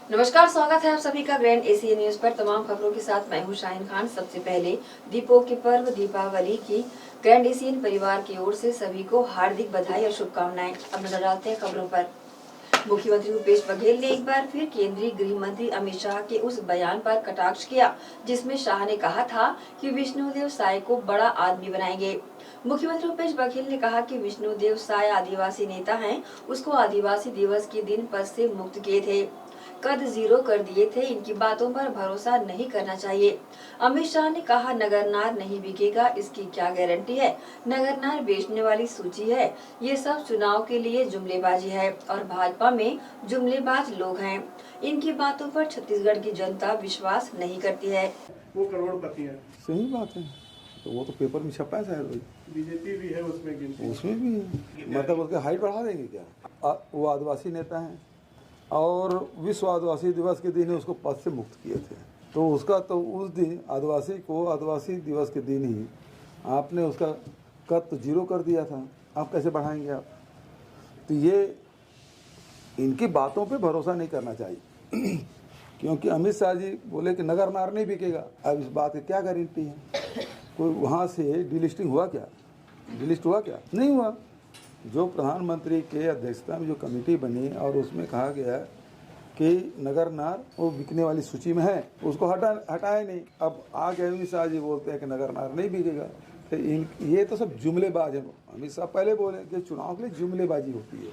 नमस्कार, स्वागत है आप सभी का ग्रैंड एशियन न्यूज पर। तमाम खबरों के साथ मैं हूं शाहीन खान। सबसे पहले दीपों के पर्व दीपावली की ग्रैंड एशियन परिवार की ओर से सभी को हार्दिक बधाई और शुभकामनाएं। अब नजर डालते हैं खबरों पर। मुख्यमंत्री भूपेश बघेल ने एक बार फिर केंद्रीय गृह मंत्री अमित शाह के उस बयान पर कटाक्ष किया जिसमें शाह ने कहा था कि विष्णुदेव साय को बड़ा आदमी बनाएंगे। मुख्यमंत्री भूपेश बघेल ने कहा कि विष्णुदेव साय आदिवासी नेता हैं, उसको आदिवासी दिवस के दिन पद से मुक्त किए थे, कद जीरो कर दिए थे। इनकी बातों पर भरोसा नहीं करना चाहिए। अमित शाह ने कहा नगरनार नहीं बिकेगा, इसकी क्या गारंटी है। नगरनार बेचने वाली सूची है। ये सब चुनाव के लिए जुमलेबाजी है और भाजपा में जुमलेबाज लोग हैं। इनकी बातों पर छत्तीसगढ़ की जनता विश्वास नहीं करती है। वो करोड़पति है। सही बात है, तो वो तो पेपर में छपा है शायद। बीजेपी भी है उसमें गिनती। उसमें भी है, मतलब उसके हाइट बढ़ा देंगे क्या। वो आदिवासी नेता हैं और विश्व आदिवासी दिवस के दिन ही उसको पद से मुक्त किए थे, तो उसका तो उस दिन आदिवासी को आदिवासी दिवस के दिन ही आपने उसका कद तो जीरो कर दिया था। आप कैसे बढ़ाएंगे आप। तो ये इनकी बातों पे भरोसा नहीं करना चाहिए क्योंकि अमित शाह जी बोले कि नगरनार नहीं बिकेगा। अब इस बात की क्या गारंटी है। कोई वहाँ से डिलिस्टिंग हुआ क्या, डिलिस्ट हुआ क्या, नहीं हुआ। जो प्रधानमंत्री के अध्यक्षता में जो कमेटी बनी और उसमें कहा गया कि नगरनार वो बिकने वाली सूची में है, उसको हटाए नहीं। अब आगे अमित शाह जी बोलते हैं कि नगरनार नहीं बिकेगा। तो ये तो सब जुमलेबाज है। अमित शाह पहले बोले कि चुनाव के लिए जुमलेबाजी होती है,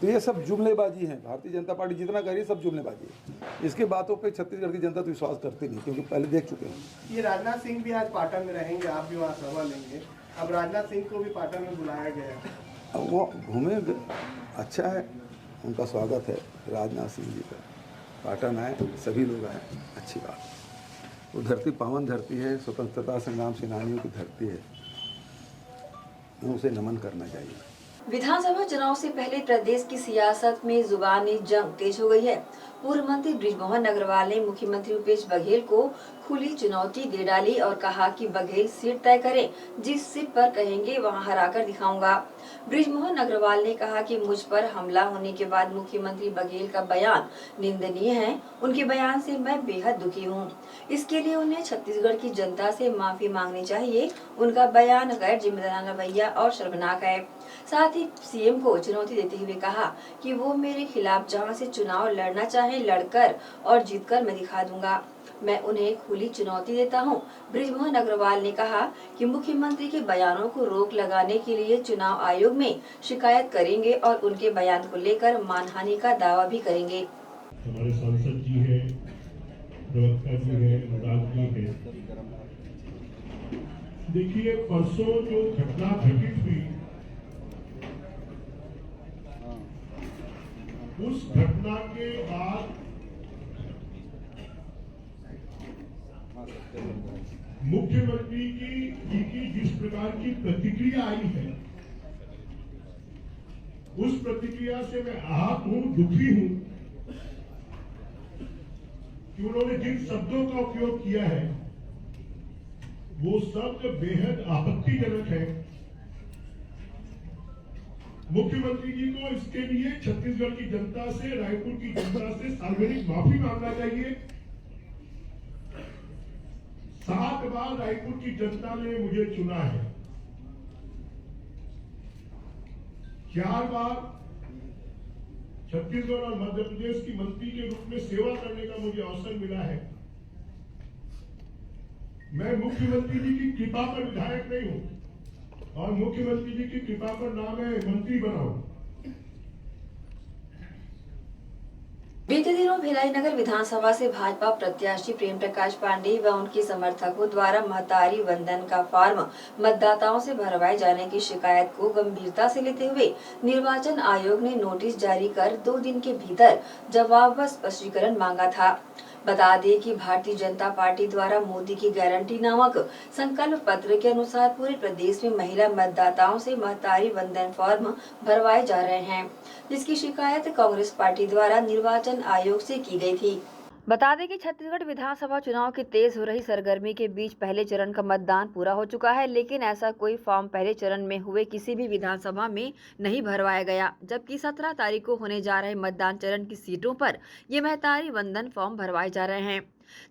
तो ये सब जुमलेबाजी है। भारतीय जनता पार्टी जितना करी सब जुमलेबाजी है। इसके बातों पे छत्तीसगढ़ की जनता तो विश्वास करती नहीं, क्योंकि पहले देख चुके हैं। ये राजनाथ सिंह भी आज पाटन में रहेंगे, आप भी वहाँ सभा लेंगे। अब राजनाथ सिंह को भी पाटन में बुलाया गया है। अब वो घूमे, अच्छा है, उनका स्वागत है। राजनाथ सिंह जी का पाटन आए, सभी लोग आए, अच्छी बात है। वो धरती पावन धरती है, स्वतंत्रता संग्राम सेनानियों की धरती है, उसे नमन करना चाहिए। विधानसभा चुनाव से पहले प्रदेश की सियासत में जुबानी जंग तेज हो गई है। पूर्व मंत्री बृजमोहन अग्रवाल ने मुख्यमंत्री भूपेश बघेल को खुली चुनौती दे डाली और कहा कि बघेल सीट तय करें, जिस सीट पर कहेंगे वहां हराकर दिखाऊंगा। बृजमोहन अग्रवाल ने कहा कि मुझ पर हमला होने के बाद मुख्यमंत्री बघेल का बयान निंदनीय है। उनके बयान से मैं बेहद दुखी हूं। इसके लिए उन्हें छत्तीसगढ़ की जनता से माफी मांगनी चाहिए। उनका बयान गैर जिम्मेदाराना रवैया और शर्मनाक है। साथ ही सीएम को चुनौती देते हुए कहा कि वो मेरे खिलाफ जहां से चुनाव लड़ना चाहे लड़कर और जीतकर मैं दिखा दूंगा। मैं उन्हें खुली चुनौती देता हूं। बृजमोहन अग्रवाल ने कहा कि मुख्यमंत्री के बयानों को रोक लगाने के लिए चुनाव आयोग में शिकायत करेंगे और उनके बयान को लेकर मानहानि का दावा भी करेंगे। हमारे सांसद जी हैं, प्रवक्ता जी हैं, अनुराग जी हैं। देखिए, परसों जो घटना घटित हुई, उस घटना के बाद मुख्यमंत्री की जिस प्रकार की प्रतिक्रिया आई है, उस प्रतिक्रिया से मैं आहत हूं, दुखी हूं कि उन्होंने जिन शब्दों का उपयोग किया है वो शब्द बेहद आपत्तिजनक है। मुख्यमंत्री जी को इसके लिए छत्तीसगढ़ की जनता से, रायपुर की जनता से सार्वजनिक माफी मांगना चाहिए। 7 बार रायपुर की जनता ने मुझे चुना है, 4 बार छत्तीसगढ़ और मध्य प्रदेश की मंत्री के रूप में सेवा करने का मुझे अवसर मिला है। मैं मुख्यमंत्री जी की कृपा पर विधायक नहीं हूं और मुख्यमंत्री जी की कृपा पर ना मैं मंत्री बना हूं। बीते दिनों भिलाई नगर विधानसभा से भाजपा प्रत्याशी प्रेम प्रकाश पांडेय व उनके समर्थकों द्वारा महतारी वंदन का फॉर्म मतदाताओं से भरवाए जाने की शिकायत को गंभीरता से लेते हुए निर्वाचन आयोग ने नोटिस जारी कर 2 दिन के भीतर जवाब व स्पष्टीकरण मांगा था। बता दें कि भारतीय जनता पार्टी द्वारा मोदी की गारंटी नामक संकल्प पत्र के अनुसार पूरे प्रदेश में महिला मतदाताओं से महतारी वंदन फॉर्म भरवाए जा रहे हैं, जिसकी शिकायत कांग्रेस पार्टी द्वारा निर्वाचन आयोग से की गई थी। बता दें कि छत्तीसगढ़ विधानसभा चुनाव की तेज हो रही सरगर्मी के बीच पहले चरण का मतदान पूरा हो चुका है, लेकिन ऐसा कोई फॉर्म पहले चरण में हुए किसी भी विधानसभा में नहीं भरवाया गया, जबकि 17 तारीख को होने जा रहे मतदान चरण की सीटों पर ये महतारी वंदन फॉर्म भरवाए जा रहे हैं,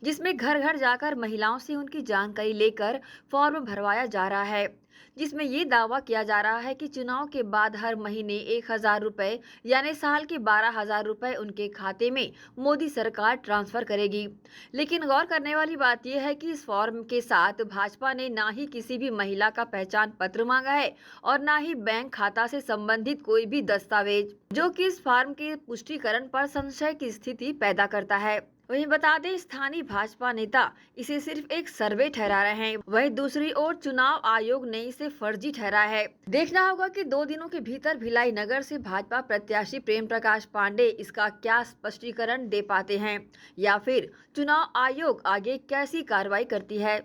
जिसमें घर घर जाकर महिलाओं से उनकी जानकारी लेकर फॉर्म भरवाया जा रहा है, जिसमें ये दावा किया जा रहा है कि चुनाव के बाद हर महीने 1,000 रुपए यानी साल के 12,000 रुपए उनके खाते में मोदी सरकार ट्रांसफर करेगी। लेकिन गौर करने वाली बात यह है कि इस फॉर्म के साथ भाजपा ने ना ही किसी भी महिला का पहचान पत्र मांगा है और ना ही बैंक खाता से संबंधित कोई भी दस्तावेज, जो कि इस फॉर्म के पुष्टिकरण पर संशय की स्थिति पैदा करता है। वहीं बता दें, स्थानीय भाजपा नेता इसे सिर्फ एक सर्वे ठहरा रहे हैं, वहीं दूसरी ओर चुनाव आयोग ने इसे फर्जी ठहराया है। देखना होगा कि 2 दिनों के भीतर भिलाई नगर से भाजपा प्रत्याशी प्रेम प्रकाश पांडे इसका क्या स्पष्टीकरण दे पाते हैं या फिर चुनाव आयोग आगे कैसी कार्रवाई करती है।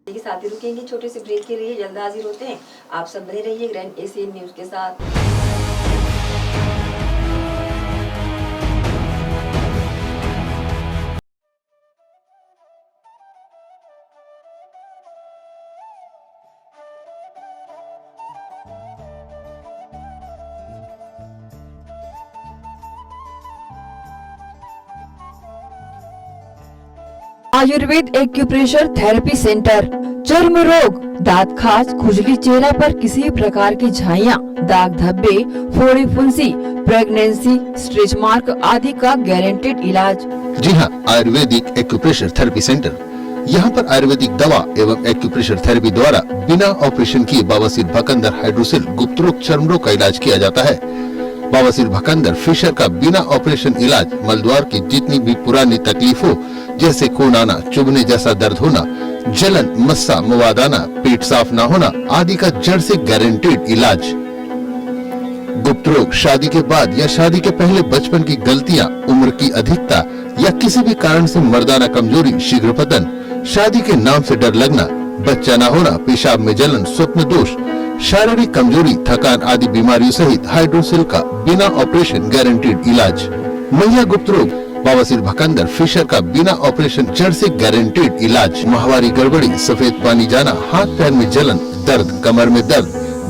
साथ ही रुकेंगे छोटे से ब्रेक के लिए, जल्द हाजिर होते हैं। आप सब बने रहिए ग्रैंड एशियन न्यूज के साथ। आयुर्वेद एक्यूप्रेशर थेरेपी सेंटर, चर्म रोग, दांत खाज, खुजली, चेहरा पर किसी प्रकार की झाइयाँ, दाग धब्बे, फोड़ी फुंसी, प्रेगनेंसी, स्ट्रेच मार्क आदि का गारंटेड इलाज। जी हाँ, आयुर्वेदिक एक्यूप्रेशर थेरेपी सेंटर। यहाँ पर आयुर्वेदिक दवा एवं एक्यूप्रेशर थेरेपी द्वारा बिना ऑपरेशन किए बवासीर, भकंदर, हाइड्रोसिल, गुप्त रोग, चर्म रोग का इलाज किया जाता है। बवासीर, भकंदर, फिशर का बिना ऑपरेशन इलाज, मलद्वार की जितनी भी पुरानी तकलीफ हो जैसे खून आना, चुभने जैसा दर्द होना, जलन, मस्सा, मवाद आना, पेट साफ न होना आदि का जड़ से गारंटेड इलाज। गुप्त रोग, शादी के बाद या शादी के पहले बचपन की गलतियां, उम्र की अधिकता या किसी भी कारण से मर्दाना कमजोरी, शीघ्र पतन, शादी के नाम से डर लगना, बच्चा न होना, पेशाब में जलन, स्वप्न दोष, शारीरिक कमजोरी, थकान आदि बीमारियों सहित हाइड्रोसिल का बिना ऑपरेशन गारंटेड इलाज। महिला गुप्त रोग, बवासीर, भकंदर, फिशर का बिना ऑपरेशन जड़ से गारंटेड इलाज। माहवारी गड़बड़ी, सफेद पानी जाना, हाथ पैर में जलन, दर्द, कमर में दर्द,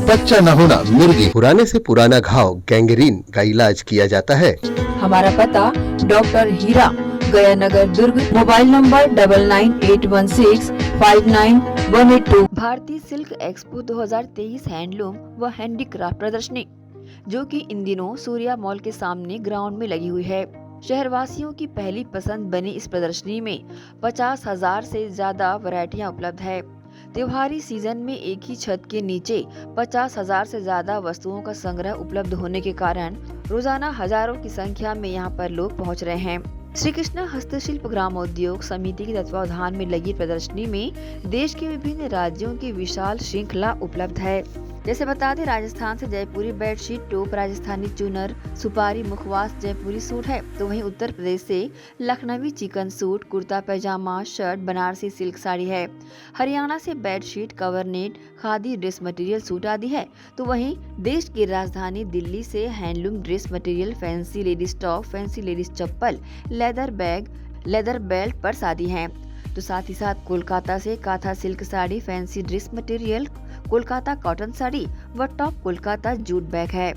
बच्चा न होना, मिर्गी, पुराने से पुराना घाव, गैंग्रीन का इलाज किया जाता है। हमारा पता डॉक्टर हीरा, गया नगर, दुर्ग। Mobile number 9981659182। भारतीय सिल्क एक्सपो 2023 हैंडलूम व हैंडीक्राफ्ट प्रदर्शनी, जो कि इन दिनों सूर्या मॉल के सामने ग्राउंड में लगी हुई है। शहरवासियों की पहली पसंद बनी इस प्रदर्शनी में 50,000 से ज्यादा वैरायटियां उपलब्ध है। त्योहारी सीजन में एक ही छत के नीचे 50,000 से ज्यादा वस्तुओं का संग्रह उपलब्ध होने के कारण रोजाना हजारों की संख्या में यहां पर लोग पहुंच रहे हैं। श्री कृष्णा हस्तशिल्प ग्रामोद्योग समिति के तत्वावधान में लगी प्रदर्शनी में देश के विभिन्न राज्यों की विशाल श्रृंखला उपलब्ध है। जैसे बता दें, राजस्थान से जयपुरी बेडशीट, टोप, राजस्थानी चुनर, सुपारी, मुखवास, जयपुरी सूट है, तो वहीं उत्तर प्रदेश से Lucknowi chicken suit, kurta pyjama, shirt, Banarasi silk sari है। हरियाणा से बेडशीट, कवरनेट, खादी ड्रेस मटेरियल सूट आदि है, तो वहीं देश की राजधानी दिल्ली से handloom dress material, fancy ladies top, fancy ladies chappal, leather bag, leather belt purse आदि हैं। तो साथ ही साथ कोलकाता से Katha silk sari, fancy dress material, Kolkata cotton sari व टॉप कोलकाता जूट बैग है।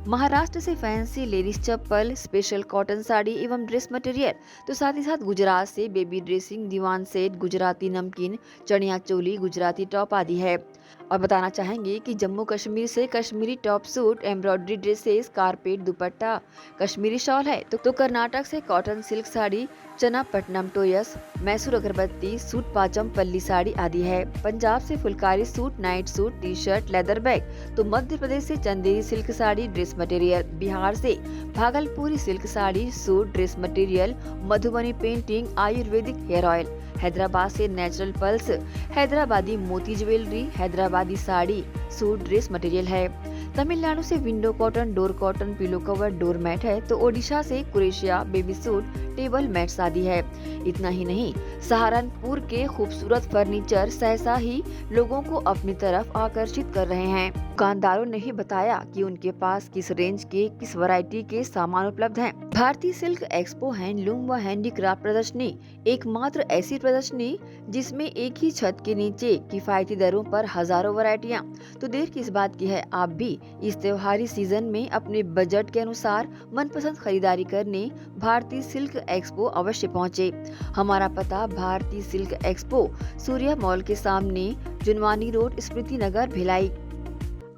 महाराष्ट्र से फैंसी लेडीज चप्पल, स्पेशल कॉटन साड़ी एवं ड्रेस मटेरियल, तो साथ ही साथ गुजरात से बेबी ड्रेसिंग, दीवान सेट, गुजराती नमकीन, चनिया चोली, गुजराती टॉप आदि है। और बताना चाहेंगे कि जम्मू कश्मीर से Kashmiri top suit, embroidery dresses, carpet, दुपट्टा, कश्मीरी शॉल है, तो कर्नाटक से कॉटन सिल्क साड़ी, चना पट्टनम टोयस, मैसूर अगरबत्ती, सूट पाचम पल्ली साड़ी आदि है। पंजाब से Phulkari suit, night suit, T shirt, leather bag, तो मध्य प्रदेश से Chanderi silk sari, dress material, Bihar से Bhagalpuri silk sari, suit, dress material, Madhubani painting, Ayurvedic hair oil, Hyderabad से नेचुरल पल्स, हैदराबादी मोती jewellery, Hyderabadi sari, suit, dress material है। तमिलनाडु से window cotton, door cotton, pillow cover, door mat है, तो ओडिशा से कुरेशिया, बेबी सूट, टेबल मैट्स आदि है। इतना ही नहीं, सहारनपुर के खूबसूरत फर्नीचर सहसा ही लोगों को अपनी तरफ आकर्षित कर रहे हैं। दुकानदारों ने ही बताया कि उनके पास किस रेंज के, किस वैरायटी के सामान उपलब्ध हैं। भारतीय सिल्क एक्सपो हैंडलूम व हैंडीक्राफ्ट प्रदर्शनी एकमात्र ऐसी प्रदर्शनी जिसमें एक ही छत के नीचे किफायती दरों पर हजारों वैरायटियां। तो देर किस बात की है, आप भी इस त्योहारी सीजन में अपने बजट के अनुसार मनपसंद खरीदारी करने भारतीय सिल्क एक्सपो अवश्य पहुँचे। हमारा पता भारतीय सिल्क एक्सपो सूर्या मॉल के सामने, जुनवानी रोड, स्मृति नगर, भिलाई।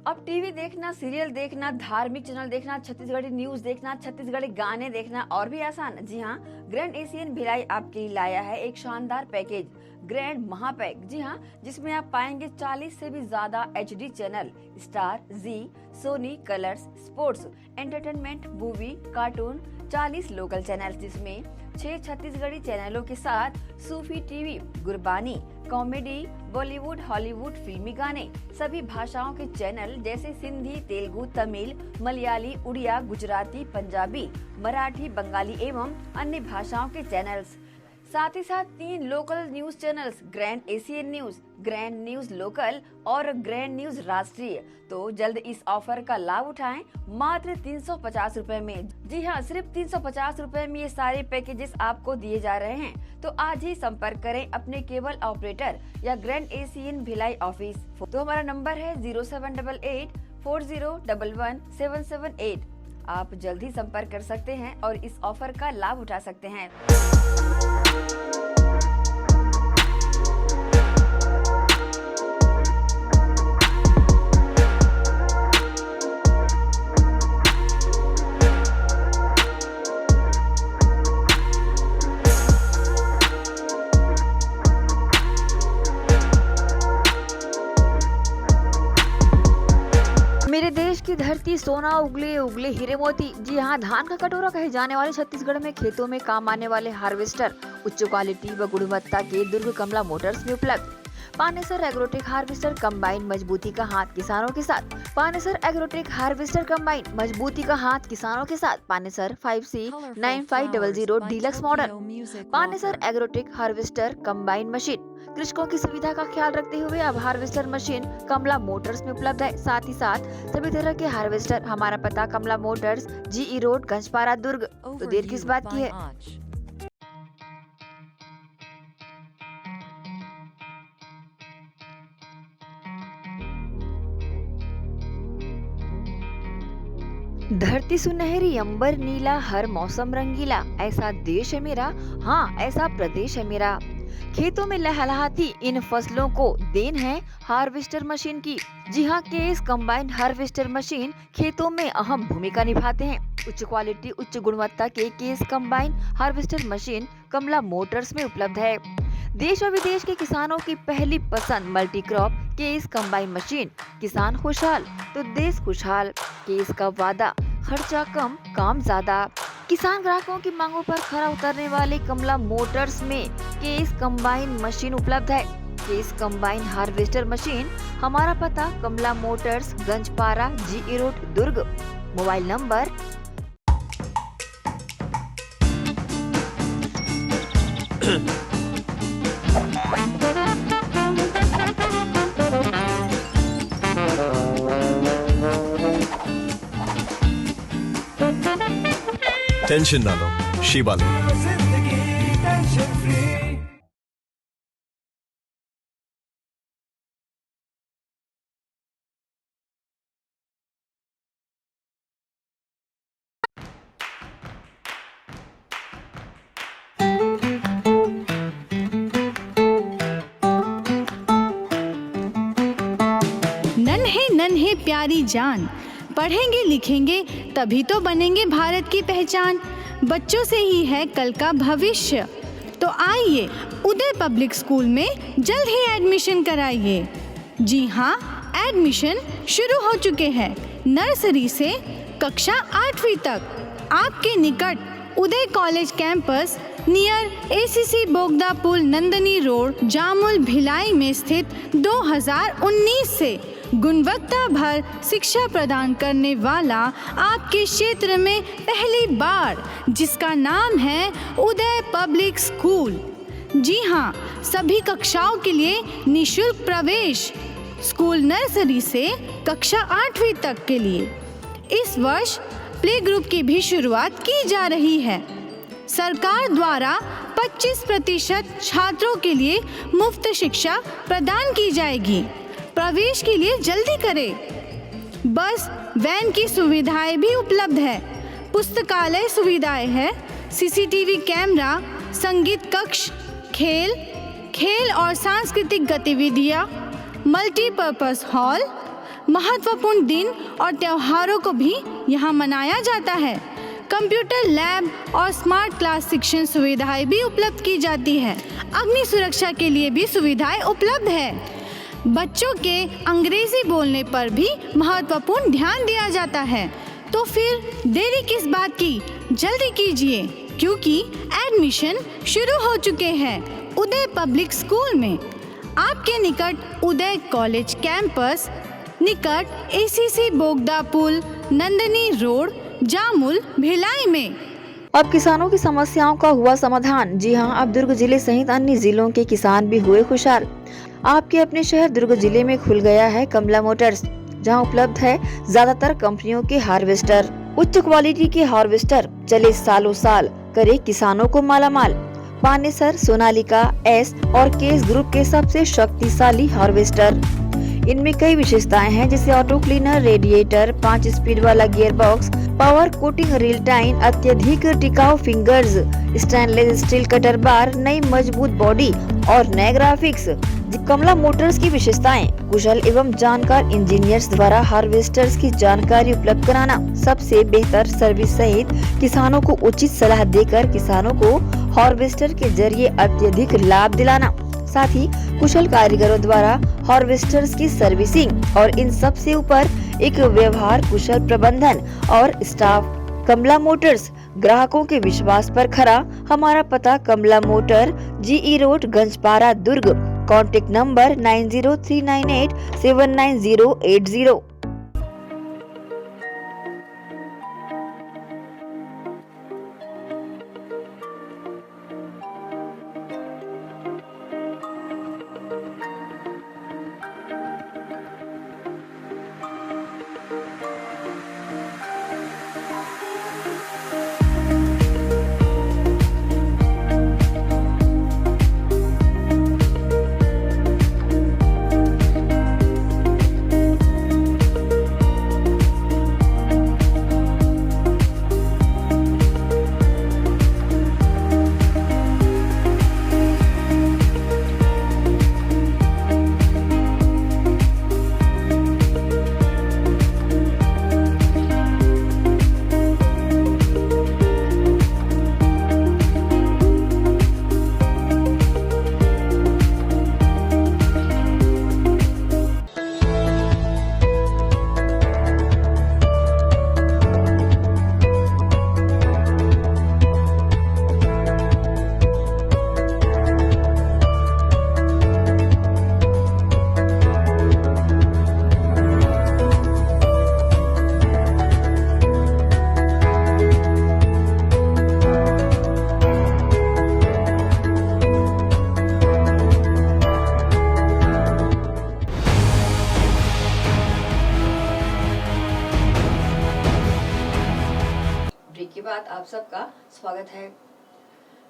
अब टीवी देखना, सीरियल देखना, धार्मिक चैनल देखना, छत्तीसगढ़ी न्यूज देखना, छत्तीसगढ़ी गाने देखना और भी आसान। जी हाँ, ग्रैंड एशियन भिलाई आपके लिए लाया है एक शानदार पैकेज, ग्रैंड महापैक। जी हाँ, जिसमें आप पाएंगे 40 से भी ज्यादा HD channel, star, Zee, Sony, Colors, sports, entertainment, movie, cartoon, 40 local channel, जिसमें 6 छत्तीसगढ़ी चैनलों के साथ Sufi TV, Gurbani, comedy, Bollywood, Hollywood, फिल्मी गाने, सभी भाषाओं के चैनल जैसे सिंधी, तेलुगु, तमिल, मलयाली, उड़िया, गुजराती, पंजाबी, मराठी, बंगाली एवं अन्य भाषाओं के चैनल्स। साथ ही साथ 3 local news channels, grand Asian news, grand news local और ग्रैंड न्यूज राष्ट्रीय। तो जल्द इस ऑफर का लाभ उठाएं मात्र 350 रुपए में। जी हाँ, सिर्फ 350 रुपए में ये सारे पैकेजेस आपको दिए जा रहे हैं। तो आज ही संपर्क करें अपने केबल ऑपरेटर या ग्रैंड एशियन भिलाई ऑफिस। तो हमारा नंबर है 0788 40111778। आप जल्द ही संपर्क कर सकते हैं और इस ऑफर का लाभ उठा सकते हैं। मेरे देश की धरती सोना उगले उगले हीरे मोती। जी हाँ, धान का कटोरा कहे जाने वाले छत्तीसगढ़ में खेतों में काम आने वाले हार्वेस्टर उच्च क्वालिटी व गुणवत्ता के दुर्ग कमला मोटर्स में उपलब्ध। पानेसर एग्रोटेक हार्वेस्टर कंबाइन, मजबूती का हाथ किसानों के साथ। पानेसर एग्रोटेक हार्वेस्टर कंबाइन, मजबूती का हाथ किसानों के साथ। Panesar 5C9500 deluxe model. Panesar agrotech harvester combine machine कृषकों की सुविधा का ख्याल रखते हुए अब हार्वेस्टर मशीन कमला मोटर्स में उपलब्ध है। साथ ही साथ सभी तरह के हार्वेस्टर। हमारा पता कमला मोटर्स, GE रोड, गंजपारा, दुर्ग। तो देर किस बात की है। धरती सुनहरी, अंबर नीला, हर मौसम रंगीला, ऐसा देश है मेरा, हाँ ऐसा प्रदेश है मेरा। खेतों में लहलहाती इन फसलों को देन है हार्वेस्टर मशीन की। जी हाँ, केस कंबाइन हार्वेस्टर मशीन खेतों में अहम भूमिका निभाते हैं। उच्च क्वालिटी, उच्च गुणवत्ता के केस कंबाइन हार्वेस्टर मशीन कमला मोटर्स में उपलब्ध है। देश और विदेश के किसानों की पहली पसंद multi crop case combine machine. किसान खुशहाल तो देश खुशहाल। केस का वादा, खर्चा कम, काम ज्यादा। किसान ग्राहकों की मांगों पर खरा उतरने वाले कमला मोटर्स में केस कंबाइन मशीन उपलब्ध है। Case combine harvester machine. हमारा पता कमला मोटर्स, गंजपारा, GE रोड, दुर्ग। मोबाइल नंबर 'टेंशन ना लो, शिवा लो। नन्हे नन्हे प्यारी जान, पढ़ेंगे लिखेंगे तभी तो बनेंगे भारत की पहचान। बच्चों से ही है कल का भविष्य, तो आइए उदय पब्लिक स्कूल में जल्द ही एडमिशन कराइए। जी हाँ, एडमिशन शुरू हो चुके हैं। नर्सरी से कक्षा 8वीं तक आपके निकट उदय कॉलेज कैंपस नियर ACC बोगदा पुल, नंदनी रोड, जामुल, भिलाई में स्थित 2019 से गुणवत्ता भर शिक्षा प्रदान करने वाला आपके क्षेत्र में पहली बार, जिसका नाम है उदय पब्लिक स्कूल। जी हाँ, सभी कक्षाओं के लिए निःशुल्क प्रवेश। स्कूल नर्सरी से कक्षा 8वीं तक के लिए इस वर्ष प्ले ग्रुप की भी शुरुआत की जा रही है। सरकार द्वारा 25% छात्रों के लिए मुफ्त शिक्षा प्रदान की जाएगी। प्रवेश के लिए जल्दी करें। बस वैन की सुविधाएं भी उपलब्ध है। पुस्तकालय सुविधाएं है, सीसीटीवी कैमरा, संगीत कक्ष, खेल और सांस्कृतिक गतिविधियां, मल्टीपर्पज हॉल, महत्वपूर्ण दिन और त्योहारों को भी यहाँ मनाया जाता है। कंप्यूटर लैब और स्मार्ट क्लास शिक्षण सुविधाएं भी उपलब्ध की जाती है। अग्नि सुरक्षा के लिए भी सुविधाएं उपलब्ध है। बच्चों के अंग्रेजी बोलने पर भी महत्वपूर्ण ध्यान दिया जाता है। तो फिर देरी किस बात की, जल्दी कीजिए क्योंकि एडमिशन शुरू हो चुके हैं। उदय पब्लिक स्कूल में आपके निकट उदय कॉलेज कैंपस निकट एसीसी बोगदा पुल, नंदनी रोड, जामुल, भिलाई में। अब किसानों की समस्याओं का हुआ समाधान। जी हां, अब दुर्ग जिले सहित अन्य जिलों के किसान भी हुए खुशहाल। आपके अपने शहर दुर्ग जिले में खुल गया है कमला मोटर्स, जहां उपलब्ध है ज्यादातर कंपनियों के हार्वेस्टर। उच्च क्वालिटी के हार्वेस्टर चले सालों साल, करे किसानों को मालामाल। पानेसर, सोनालिका, एस और केस ग्रुप के सबसे शक्तिशाली हार्वेस्टर। इनमें कई विशेषताएं हैं, जैसे ऑटो क्लीनर, रेडिएटर, 5 स्पीड वाला gear box, power coating reel time, अत्यधिक टिकाऊ फिंगर्स, स्टेनलेस स्टील कटर बार, नई मजबूत बॉडी और नए ग्राफिक्स। कमला मोटर्स की विशेषताएं: कुशल एवं जानकार इंजीनियर्स द्वारा हार्वेस्टर्स की जानकारी उपलब्ध कराना, सबसे बेहतर सर्विस सहित किसानों को उचित सलाह देकर किसानों को हार्वेस्टर के जरिए अत्यधिक लाभ दिलाना, साथ ही कुशल कारीगरों द्वारा हार्वेस्टर्स की सर्विसिंग और इन सब से ऊपर एक व्यवहार कुशल प्रबंधन और स्टाफ। कमला मोटर्स, ग्राहकों के विश्वास पर खरा। हमारा पता Kamla motor, GE road, Ganjpara, Durg. Contact number 9039879080। के बाद आप सबका स्वागत है।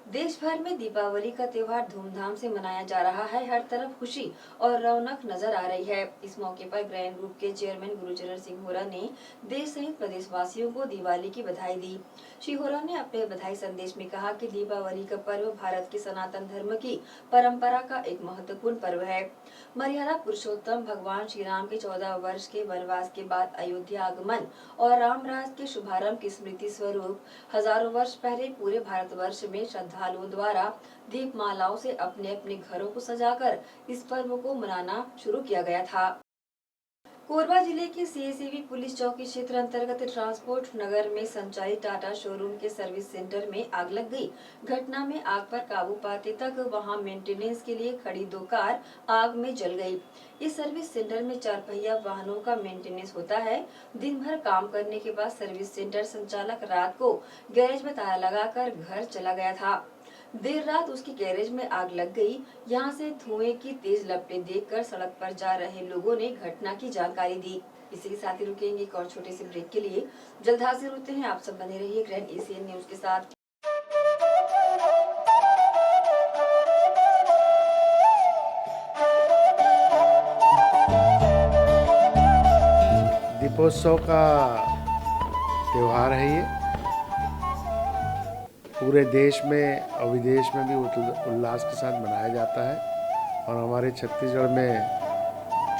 देश भर में दीपावली का त्योहार धूमधाम से मनाया जा रहा है। हर तरफ खुशी और रौनक नजर आ रही है। इस मौके पर ग्रैंड ग्रुप के चेयरमैन गुरुचरण सिंह होरा ने देश सहित प्रदेशवासियों को दिवाली की बधाई दी। श्री होरा ने अपने बधाई संदेश में कहा कि दीपावली का पर्व भारत के सनातन धर्म की परंपरा का एक महत्वपूर्ण पर्व है। मर्यादा पुरुषोत्तम भगवान श्री राम के 14 वर्ष के वनवास के बाद अयोध्या आगमन और राम राज के शुभारंभ की स्मृति स्वरूप हजारों वर्ष पहले पूरे भारतवर्ष में श्रद्धालुओं द्वारा दीपमालाओं से अपने अपने घरों को सजाकर इस पर्व को मनाना शुरू किया गया था। कोरबा जिले के सीएसीबी पुलिस चौकी क्षेत्र अंतर्गत ट्रांसपोर्ट नगर में संचालित टाटा शोरूम के सर्विस सेंटर में आग लग गई। घटना में आग पर काबू पाते तक वहां मेंटेनेंस के लिए खड़ी 2 कार आग में जल गई। इस सर्विस सेंटर में 4 पहिया वाहनों का मेंटेनेंस होता है। दिन भर काम करने के बाद सर्विस सेंटर संचालक रात को गैरेज में ताला लगाकर घर चला गया था। देर रात उसकी गैरेज में आग लग गई। यहां से धुएं की तेज लपटें देखकर सड़क पर जा रहे लोगों ने घटना की जानकारी दी। इसी के साथ ही रुकेंगे एक और छोटे से ब्रेक के लिए। जल्द हाजिर होते हैं, आप सब बने रहिए ग्रैंड एशियन न्यूज के साथ। दीपोत्सव का त्यौहार है ये। पूरे देश में और विदेश में भी उल्लास के साथ मनाया जाता है और हमारे छत्तीसगढ़ में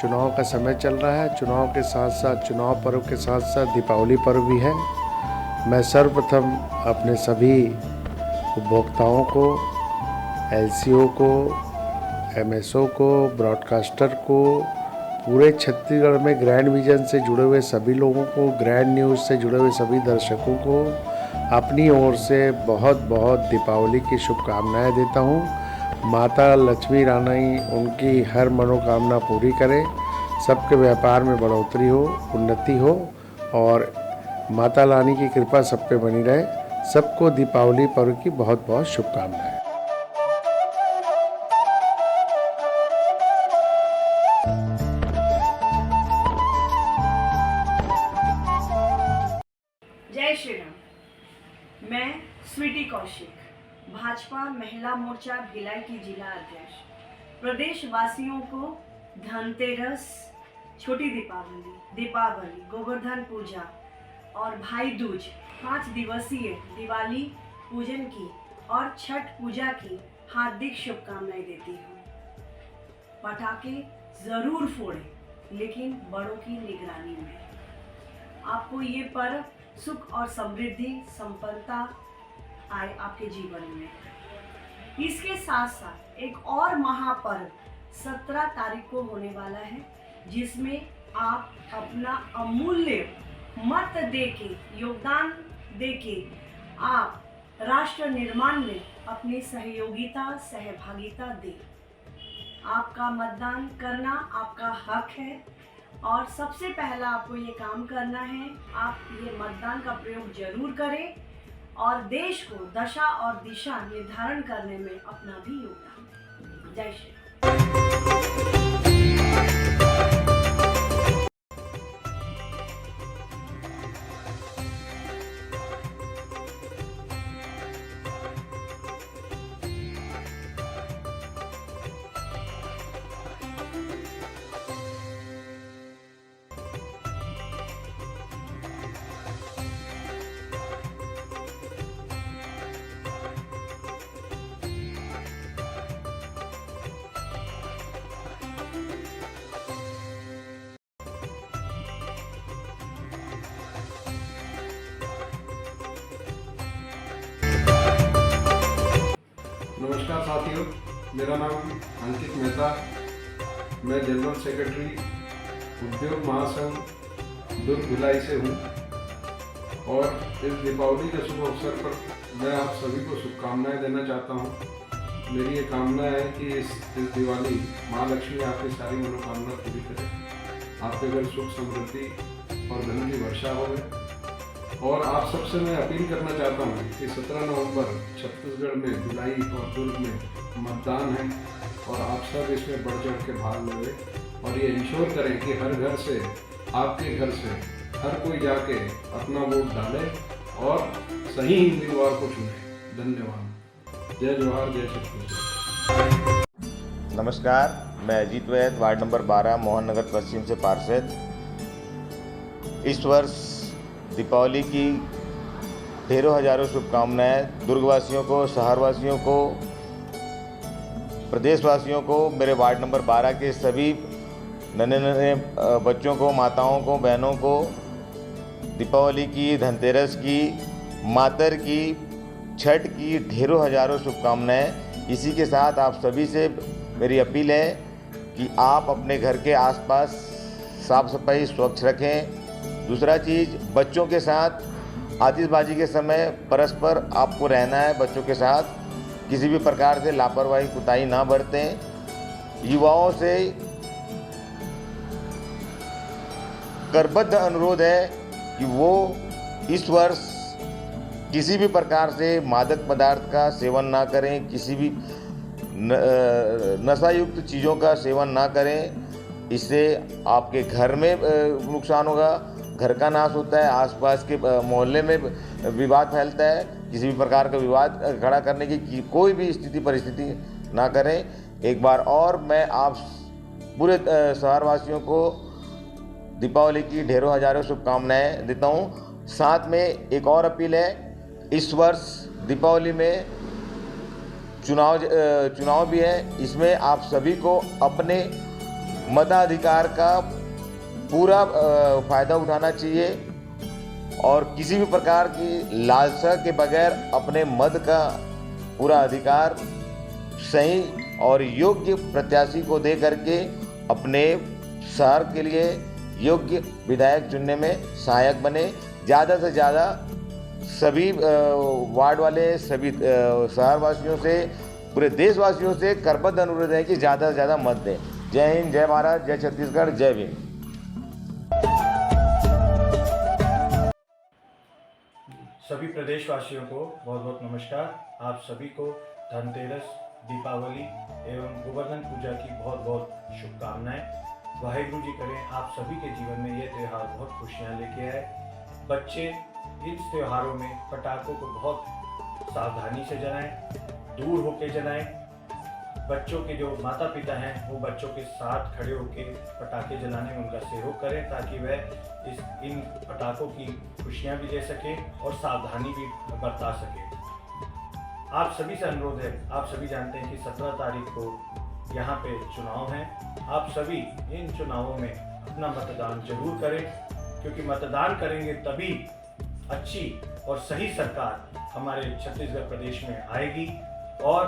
चुनाव का समय चल रहा है। चुनाव के साथ साथ, चुनाव पर्व के साथ साथ दीपावली पर्व भी है। मैं सर्वप्रथम अपने सभी उपभोक्ताओं को, एलसीओ को, एमएसओ को, ब्रॉडकास्टर को, पूरे छत्तीसगढ़ में ग्रैंड विजन से जुड़े हुए सभी लोगों को, ग्रैंड न्यूज़ से जुड़े हुए सभी दर्शकों को अपनी ओर से बहुत बहुत दीपावली की शुभकामनाएं देता हूं। माता लक्ष्मी रानी उनकी हर मनोकामना पूरी करे, सबके व्यापार में बढ़ोतरी हो, उन्नति हो और माता रानी की कृपा सब पे बनी रहे। सबको दीपावली पर्व की बहुत बहुत शुभकामनाएं। जय श्री राम। मैं स्वीटी कौशिक, भाजपा महिला मोर्चा भिलाई की जिला अध्यक्ष, प्रदेश वासियों को धनतेरस, छोटी दीपावली, गोवर्धन पूजा और भाई दूज 5 दिवसीय दिवाली पूजन की और छठ पूजा की हार्दिक शुभकामनाएं देती हूँ। पटाखे जरूर फोड़ें, लेकिन बड़ों की निगरानी में। आपको ये पर्व सुख और समृद्धि, संपन्नता आए आपके जीवन में। इसके साथ साथ एक और महापर्व 17 तारीख को होने वाला है, जिसमें आप अपना अमूल्य मत देके, योगदान देके आप राष्ट्र निर्माण में अपनी सहभागिता दें। आपका मतदान करना आपका हक है और सबसे पहला आपको ये काम करना है, आप ये मतदान का प्रयोग जरूर करें और देश को दशा और दिशा निर्धारण करने में अपना भी योगदान दें। जय श्री नमस्कार साथियों, मेरा नाम अंकित मेहता, मैं जनरल सेक्रेटरी उद्योग महासंघ दुर्ग भिलाई से हूँ और इस दीपावली के शुभ अवसर पर मैं आप सभी को शुभकामनाएं देना चाहता हूँ। मेरी ये कामना है कि इस दिवाली माँ लक्ष्मी आपकी सारी मनोकामना पूरी करे, आपके घर सुख समृद्धि और धन की वर्षा हो। और आप सबसे मैं अपील करना चाहता हूँ कि 17 नवंबर छत्तीसगढ़ में भिलाई और दुर्ग में मतदान है और आप सब इसमें बढ़ चढ़ के भाग लें और ये इंश्योर करें कि हर घर से, आपके घर से हर कोई जाके अपना वोट डाले और सही उम्मीदवार को चुने। धन्यवाद। जय जोहार, जय छत्तीसगढ़। नमस्कार, मैं अजीत वैद, वार्ड नंबर 12, मोहन नगर पश्चिम से पार्षद। इस वर्ष दीपावली की ढेरों हजारों शुभकामनाएं दुर्गवासियों को, शहरवासियों को, प्रदेशवासियों को, मेरे वार्ड नंबर 12 के सभी नन्हे बच्चों को, माताओं को, बहनों को दीपावली की, धनतेरस की, मातर की, छठ की ढेरों हजारों शुभकामनाएं। इसी के साथ आप सभी से मेरी अपील है कि आप अपने घर के आसपास साफ सफाई स्वच्छ रखें। दूसरा चीज़, बच्चों के साथ आतिशबाजी के समय परस्पर आपको रहना है। बच्चों के साथ किसी भी प्रकार से लापरवाही, कुताही ना बरतें। युवाओं से करबद्ध अनुरोध है कि वो इस वर्ष किसी भी प्रकार से मादक पदार्थ का सेवन ना करें, किसी भी नशायुक्त चीज़ों का सेवन ना करें इससे आपके घर में नुकसान होगा, घर का नाश होता है, आसपास के मोहल्ले में विवाद फैलता है। किसी भी प्रकार का विवाद खड़ा करने की कोई भी स्थिति परिस्थिति ना करें। एक बार और मैं आप पूरे शहरवासियों को दीपावली की ढेरों हजारों शुभकामनाएं देता हूं। साथ में एक और अपील है, इस वर्ष दीपावली में चुनाव भी है। इसमें आप सभी को अपने मताधिकार का पूरा फायदा उठाना चाहिए और किसी भी प्रकार की लालसा के बगैर अपने मत का पूरा अधिकार सही और योग्य प्रत्याशी को दे करके अपने शहर के लिए योग्य विधायक चुनने में सहायक बने। ज़्यादा से ज़्यादा सभी वार्ड वाले, सभी शहरवासियों से, पूरे देशवासियों से करबद्ध अनुरोध है कि ज़्यादा से ज़्यादा मत दें। जय हिंद, जय भारत, जय छत्तीसगढ़, जय भीम। सभी प्रदेशवासियों को बहुत बहुत नमस्कार। आप सभी को धनतेरस, दीपावली एवं गोवर्धन पूजा की बहुत बहुत शुभकामनाएं। वाहिगुरु जी करें आप सभी के जीवन में ये त्यौहार बहुत खुशियां लेके आए। बच्चे इन त्योहारों में पटाखों को बहुत सावधानी से जलाएं, दूर होके जलाएं। बच्चों के जो माता पिता हैं वो बच्चों के साथ खड़े होकर पटाखे जलाने में उनका सहयोग करें ताकि वह इन पटाखों की खुशियां भी ले सकें और सावधानी भी बरता सकें। आप सभी से अनुरोध है, आप सभी जानते हैं कि 17 तारीख को यहाँ पे चुनाव हैं। आप सभी इन चुनावों में अपना मतदान जरूर करें, क्योंकि मतदान करेंगे तभी अच्छी और सही सरकार हमारे छत्तीसगढ़ प्रदेश में आएगी और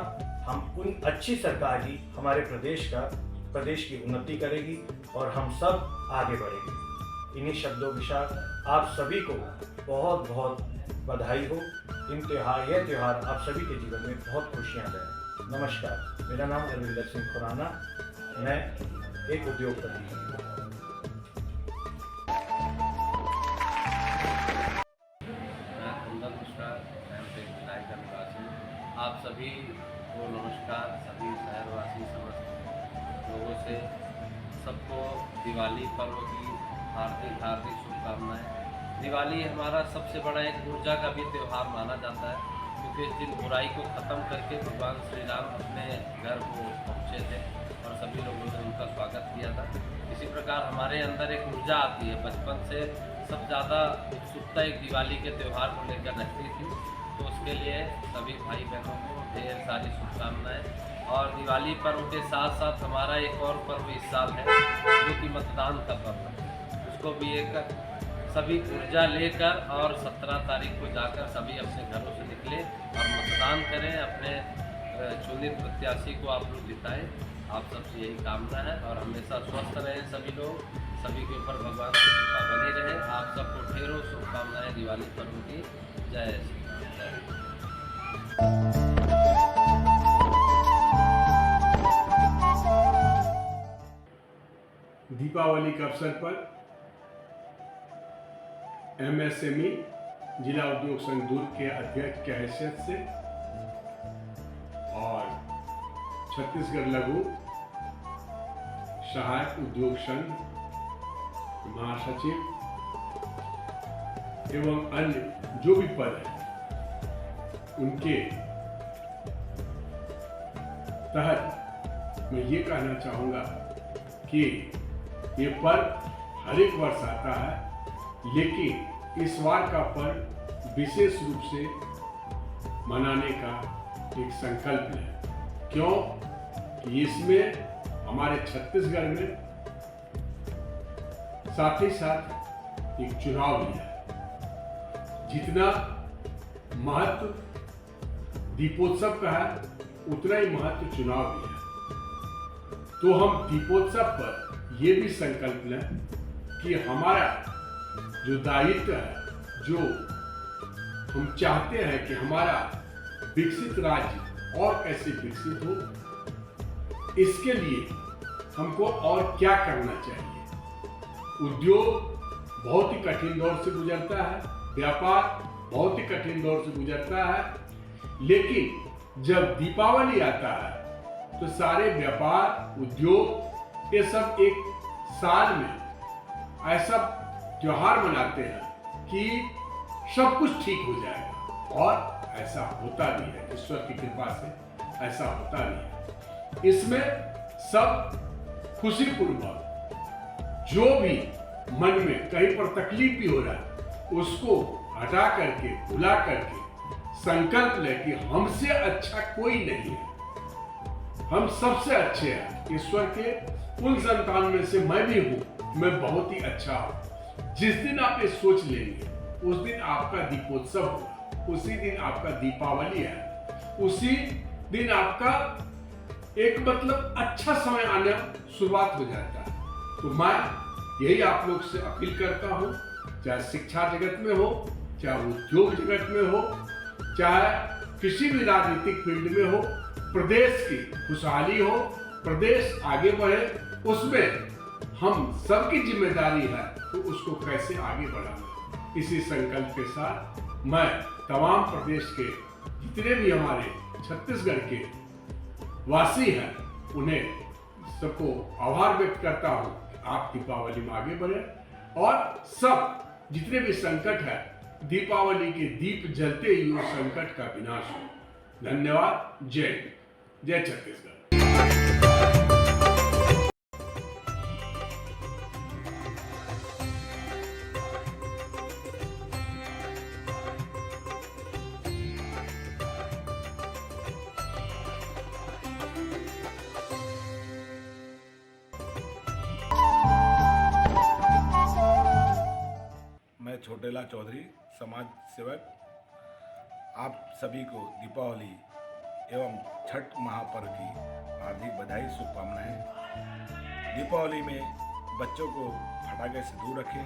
हम उन अच्छी सरकार ही हमारे प्रदेश की उन्नति करेगी और हम सब आगे बढ़ेंगे। इन्हीं शब्दों के साथ आप सभी को बहुत बहुत बधाई हो। यह त्यौहार आप सभी के जीवन में बहुत खुशियाँ दें। नमस्कार, मेरा नाम अरविंदर सिंह खुराना, मैं एक उद्योगपति हूँ। आप सभी को नमस्कार। सभी शहरवासी समस्त लोगों से सबको दिवाली पर्व की हार्दिक शुभकामनाएं। दिवाली हमारा सबसे बड़ा एक ऊर्जा का भी त्यौहार माना जाता है, क्योंकि इस दिन बुराई को ख़त्म करके भगवान श्री राम अपने घर को पहुँचे थे और सभी लोगों ने उनका स्वागत किया था। इसी प्रकार हमारे अंदर एक ऊर्जा आती है। बचपन से सब ज़्यादा उत्सुकता एक दिवाली के त्यौहार को लेकर रहती थी, तो उसके लिए सभी भाई बहनों को ढेर सारी शुभकामनाएं। और दिवाली पर्व के साथ साथ हमारा एक और पर्व इस साल है जो कि मतदान का पर्व है। उसको भी एक सभी ऊर्जा लेकर और 17 तारीख को जाकर सभी अपने घरों से निकले और मतदान करें, अपने चुनित प्रत्याशी को आप लोग जिताएं। आप सबसे यही कामना है और हमेशा स्वस्थ रहें सभी लोग, सभी के ऊपर भगवान की कृपा बनी रहे। आप सबको ढेरों शुभकामनाएं दिवाली पर्व की। जय श्री दीपावली के अवसर पर MSME जिला उद्योग संघ दुर्ग के अध्यक्ष की हैसियत से और छत्तीसगढ़ लघु सहायक उद्योग संघ महासचिव एवं अन्य जो भी पद है उनके तहत मैं ये कहना चाहूँगा कि ये पर्व हर एक वर्ष आता है, लेकिन इस बार का पर्व विशेष रूप से मनाने का एक संकल्प है। क्यों कि इसमें हमारे छत्तीसगढ़ में साथ ही साथ एक चुनाव भी है। जितना महत्व दीपोत्सव का है उतना ही महत्व चुनाव भी है। तो हम दीपोत्सव पर ये भी संकल्प लें कि हमारा जो दायित्व है, जो हम चाहते हैं कि हमारा विकसित राज्य और कैसे विकसित हो, इसके लिए हमको और क्या करना चाहिए। उद्योग बहुत ही कठिन दौर से गुजरता है, व्यापार बहुत ही कठिन दौर से गुजरता है, लेकिन जब दीपावली आता है तो सारे व्यापार, उद्योग ये सब एक साल में ऐसा त्योहार मनाते हैं कि सब कुछ ठीक हो जाएगा, और ऐसा होता भी है। ईश्वर की कृपा से ऐसा होता भी है। इसमें सब खुशीपूर्वक जो भी मन में कहीं पर तकलीफ भी हो रहा है उसको हटा करके, भुला करके संकल्प ले कि हमसे अच्छा कोई नहीं है, हम सबसे अच्छे हैं। ईश्वर के उन संतान में से मैं भी हूं, मैं बहुत ही अच्छा हूं। जिस दिन आप ये सोच लेंगे उस दिन आपका दीपोत्सव होगा, उसी दिन आपका दीपावली है, उसी दिन आपका एक मतलब अच्छा समय आने शुरुआत हो जाता है। तो मैं यही आप लोग से अपील करता हूं, चाहे शिक्षा जगत में हो, चाहे उद्योग जगत में हो, चाहे किसी भी राजनीतिक फील्ड में हो, प्रदेश की खुशहाली हो, प्रदेश आगे बढ़े, उसमें हम सबकी जिम्मेदारी है तो उसको कैसे आगे बढ़ाना। इसी संकल्प के साथ मैं तमाम प्रदेश के जितने भी हमारे छत्तीसगढ़ के वासी हैं उन्हें सबको आभार व्यक्त करता हूं कि आप दीपावली में आगे बढ़े और सब जितने भी संकट है दीपावली के दीप जलते ही उस संकट का विनाश हो। धन्यवाद। जय छत्तीसगढ़। मैं छोटेला चौधरी, समाज सेवक, आप सभी को दीपावली एवं छठ महापर्व की हार्दिक बधाई, शुभकामनाएं। दीपावली में बच्चों को पटाखे से दूर रखें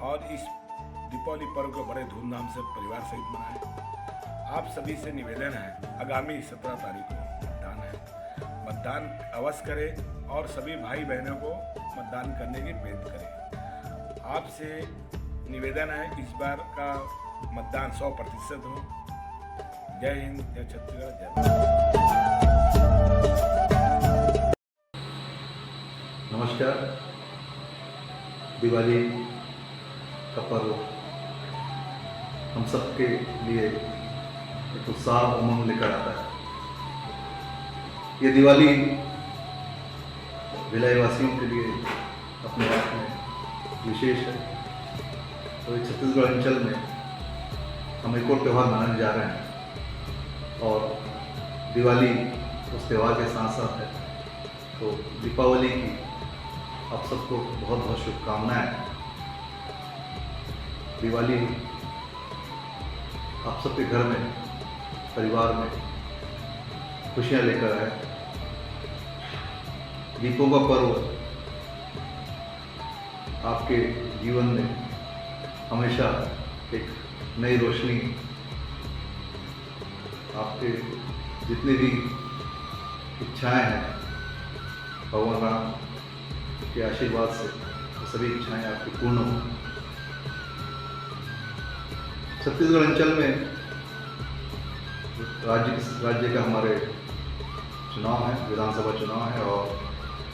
और इस दीपावली पर्व को बड़े धूमधाम से परिवार सहित मनाएं। आप सभी से निवेदन है, आगामी 17 तारीख को मतदान है, मतदान अवश्य करें और सभी भाई बहनों को मतदान करने की प्रेरित करें। आपसे निवेदन है इस बार का मतदान 100% हो। जय हिंद, जय छत्तीसगढ़, जय भारत। नमस्कार। दिवाली का पर्व हम सबके लिए एक उत्साह उमंग लेकर आता है। ये दिवाली भिलाई वासियों के लिए अपने आप में विशेष है। तो छत्तीसगढ़ अंचल में हम एक और त्यौहार मनाने जा रहे हैं और दिवाली उस त्यौहार के साथ साथ है। तो दीपावली की आप सबको बहुत बहुत शुभकामनाएं। दिवाली आप सबके घर में, परिवार में खुशियां लेकर आए। दीपों का पर्व आपके जीवन में हमेशा एक नई रोशनी, आपके जितनी भी इच्छाएं हैं भगवान राम के आशीर्वाद से वो सभी इच्छाएं आपकी पूर्ण हों। छत्तीसगढ़ अंचल में राज्य का हमारे चुनाव है, विधानसभा चुनाव है और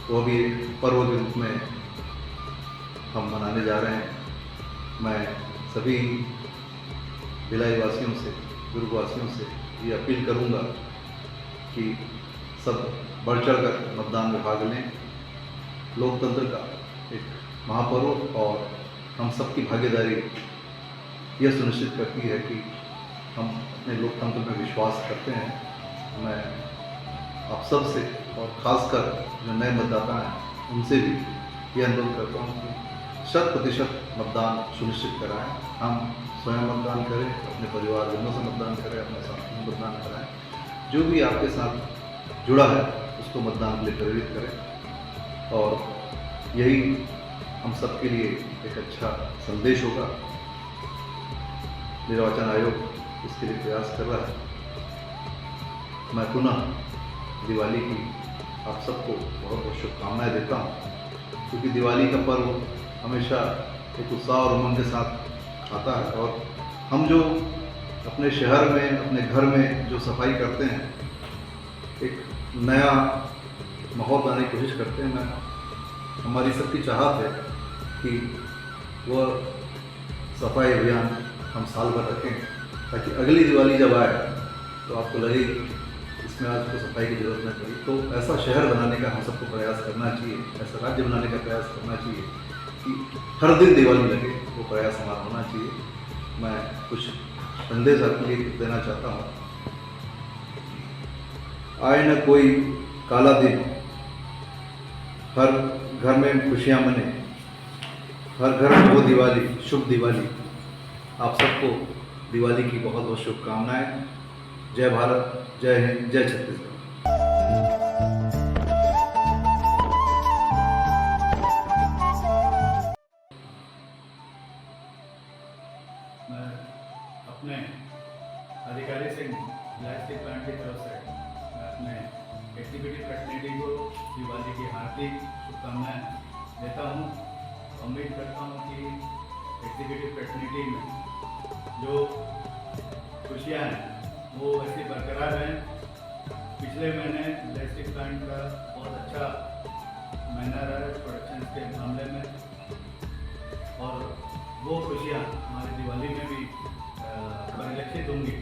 वो भी एक पर्व के रूप में हम मनाने जा रहे हैं। मैं सभी भिलाई वासियों से, दुर्ग वासियों से ये अपील करूंगा कि सब बढ़ चढ़ कर मतदान में भाग लें। लोकतंत्र का एक महापर्व और हम सबकी भागीदारी यह सुनिश्चित करती है कि हम अपने लोकतंत्र में विश्वास करते हैं। मैं आप सब से और ख़ासकर जो नए मतदाता हैं उनसे भी ये अनुरोध करता हूँ कि 100% मतदान सुनिश्चित कराएं। हम स्वयं मतदान करें, अपने परिवारजनों से मतदान करें, अपने साथियों में मतदान कराएं। जो भी आपके साथ जुड़ा है उसको मतदान के लिए प्रेरित करें और यही हम सबके लिए एक अच्छा संदेश होगा। निर्वाचन आयोग इसके लिए प्रयास कर रहा है। मैं पुनः दिवाली की आप सबको बहुत बहुत शुभकामनाएं देता हूँ, क्योंकि दिवाली का पर्व हमेशा एक उत्साह और उमंग के साथ आता है और हम जो अपने शहर में, अपने घर में जो सफाई करते हैं, एक नया माहौल बनाने की कोशिश करते हैं। मैं हमारी सबकी चाहत है कि वह सफाई अभियान हम साल भर रखें, ताकि अगली दिवाली जब आए तो आपको लगे इसमें आज को सफाई की जरूरत न पड़ी। तो ऐसा शहर बनाने का हम सबको प्रयास करना चाहिए, ऐसा राज्य बनाने का प्रयास करना चाहिए कि हर दिन दिवाली लगे, वो प्रयास हमारा होना चाहिए। मैं कुछ संदेश आपके लिए देना चाहता हूँ। आए न कोई काला दिन, हर घर में खुशियाँ मने, हर घर में हो दिवाली, शुभ दिवाली। आप सबको दिवाली की बहुत बहुत शुभकामनाएं। जय भारत, जय हिंद, जय छत्तीसगढ़। मैं अपने अधिकारी से इलास्टिक प्लांट की तरफ से मैं अपने एग्जीक्यूटिव प्रतिनिधि को दिवाली की हार्दिक शुभकामनाएं देता हूं। उम्मीद करता हूं कि एग्जीक्यूटिव प्रतिनिधि में जो खुशियाँ हैं वो ऐसी बरकरार हैं। पिछले महीने इलास्टिक प्लांट का बहुत अच्छा महीना रहा है प्रोडक्शन के मामले में, और वो खुशियाँ हमारी दिवाली में भी परिलक्षित होंगी,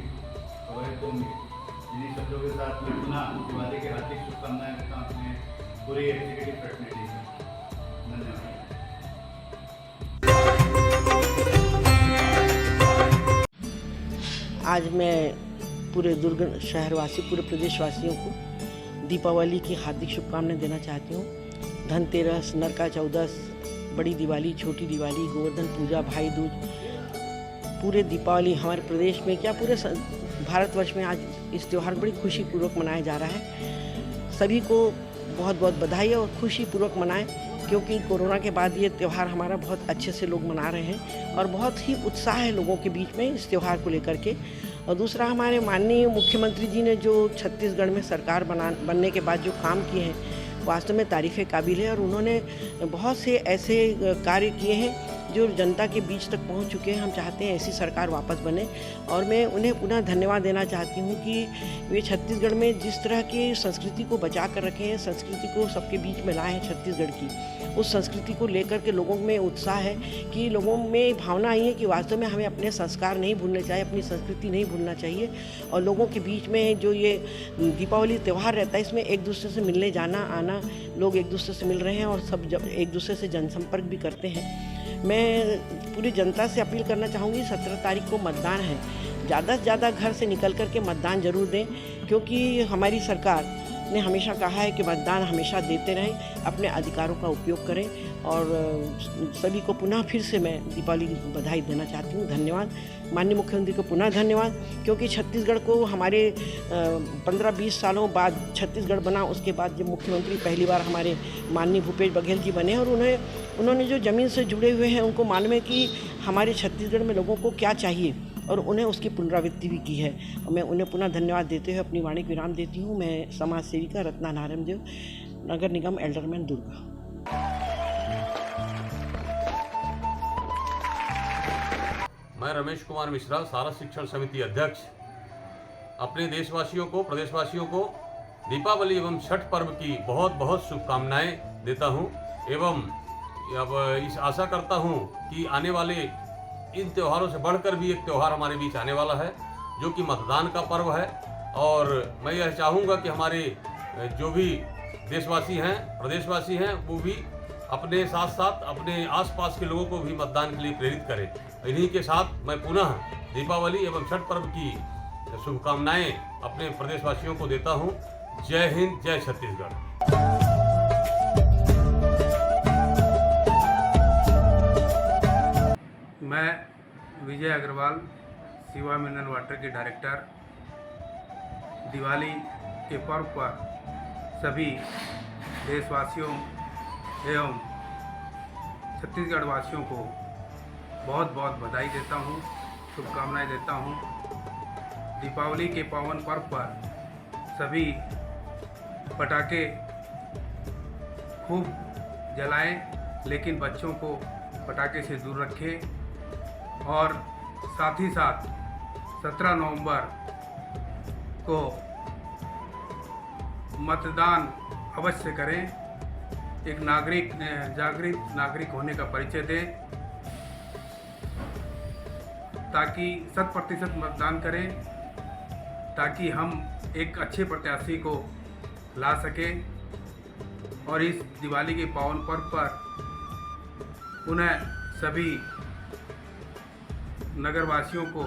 प्रभावित होंगी। इन्हीं शब्दों के साथ मैं पुनः दिवाली की हार्दिक शुभकामनाएं देता हूँ अपने पूरी एग्जीक्यूटिव प्रतिनिधि को। धन्यवाद। आज मैं पूरे दुर्ग शहरवासी, पूरे प्रदेशवासियों को दीपावली की हार्दिक शुभकामनाएं देना चाहती हूँ। धनतेरस, नरका चौदस, बड़ी दिवाली, छोटी दिवाली, गोवर्धन पूजा, भाई दूज, पूरे दीपावली हमारे प्रदेश में क्या पूरे भारतवर्ष में आज इस त्यौहार बड़ी खुशीपूर्वक मनाया जा रहा है। सभी को बहुत बहुत बधाई और खुशीपूर्वक मनाएं, क्योंकि कोरोना के बाद ये त्यौहार हमारा बहुत अच्छे से लोग मना रहे हैं और बहुत ही उत्साह है लोगों के बीच में इस त्यौहार को लेकर के। और दूसरा, हमारे माननीय मुख्यमंत्री जी ने जो छत्तीसगढ़ में सरकार बनने के बाद जो काम किए हैं वास्तव में तारीफ़ काबिल है, और उन्होंने बहुत से ऐसे कार्य किए हैं जो जनता के बीच तक पहुंच चुके हैं। हम चाहते हैं ऐसी सरकार वापस बने, और मैं उन्हें पुनः धन्यवाद देना चाहती हूं कि वे छत्तीसगढ़ में जिस तरह की संस्कृति को बचा कर रखे हैं, संस्कृति को सबके बीच में लाए हैं छत्तीसगढ़ की, उस संस्कृति को लेकर के लोगों में उत्साह है कि लोगों में भावना आई है कि वास्तव में हमें अपने संस्कार नहीं भूलने चाहिए, अपनी संस्कृति नहीं भूलना चाहिए। और लोगों के बीच में जो ये दीपावली त्यौहार रहता है, इसमें एक दूसरे से मिलने जाना आना, लोग एक दूसरे से मिल रहे हैं और सब एक दूसरे से जनसंपर्क भी करते हैं। मैं पूरी जनता से अपील करना चाहूँगी, 17 तारीख को मतदान है, ज़्यादा से ज़्यादा घर से निकल कर के मतदान जरूर दें, क्योंकि हमारी सरकार ने हमेशा कहा है कि मतदान हमेशा देते रहें, अपने अधिकारों का उपयोग करें। और सभी को पुनः फिर से मैं दीपावली की बधाई देना चाहती हूँ। धन्यवाद। माननीय मुख्यमंत्री को पुनः धन्यवाद, क्योंकि छत्तीसगढ़ को हमारे 15-20 सालों बाद छत्तीसगढ़ बना, उसके बाद जब मुख्यमंत्री पहली बार हमारे माननीय भूपेश बघेल जी बने, और उन्होंने जो ज़मीन से जुड़े हुए हैं उनको मालूम है कि हमारे छत्तीसगढ़ में लोगों को क्या चाहिए, और उन्हें उसकी पुनरावृत्ति भी की है। और मैं उन्हें पुनः धन्यवाद देते हुए अपनी वाणी को विराम देती हूँ। मैं समाज सेविका रत्ना नारायण देव, नगर निगम एल्डरमैन दुर्गा। मैं रमेश कुमार मिश्रा, सारस शिक्षण समिति अध्यक्ष, अपने देशवासियों को, प्रदेशवासियों को दीपावली एवं छठ पर्व की बहुत बहुत शुभकामनाएं देता हूं, एवं अब इस आशा करता हूं कि आने वाले इन त्योहारों से बढ़कर भी एक त्यौहार हमारे बीच आने वाला है, जो कि मतदान का पर्व है। और मैं यह चाहूँगा कि हमारे जो भी देशवासी हैं, प्रदेशवासी हैं, वो भी अपने साथ साथ अपने आसपास के लोगों को भी मतदान के लिए प्रेरित करें। इन्हीं के साथ मैं पुनः दीपावली एवं छठ पर्व की शुभकामनाएं अपने प्रदेशवासियों को देता हूं। जय हिंद, जय छत्तीसगढ़। मैं विजय अग्रवाल, शिवा मिनरल वाटर के डायरेक्टर, दिवाली के पर्व पर सभी देशवासियों एवं छत्तीसगढ़ वासियों को बहुत बहुत बधाई देता हूँ, शुभकामनाएं देता हूँ। दीपावली के पावन पर्व पर सभी पटाखे खूब जलाएं, लेकिन बच्चों को पटाखे से दूर रखें। और साथ ही साथ 17 नवंबर को मतदान अवश्य करें, एक जागृत नागरिक होने का परिचय दें, ताकि 100% मतदान करें, ताकि हम एक अच्छे प्रत्याशी को ला सकें और इस दिवाली के पावन पर्व पर पुनः सभी नगरवासियों को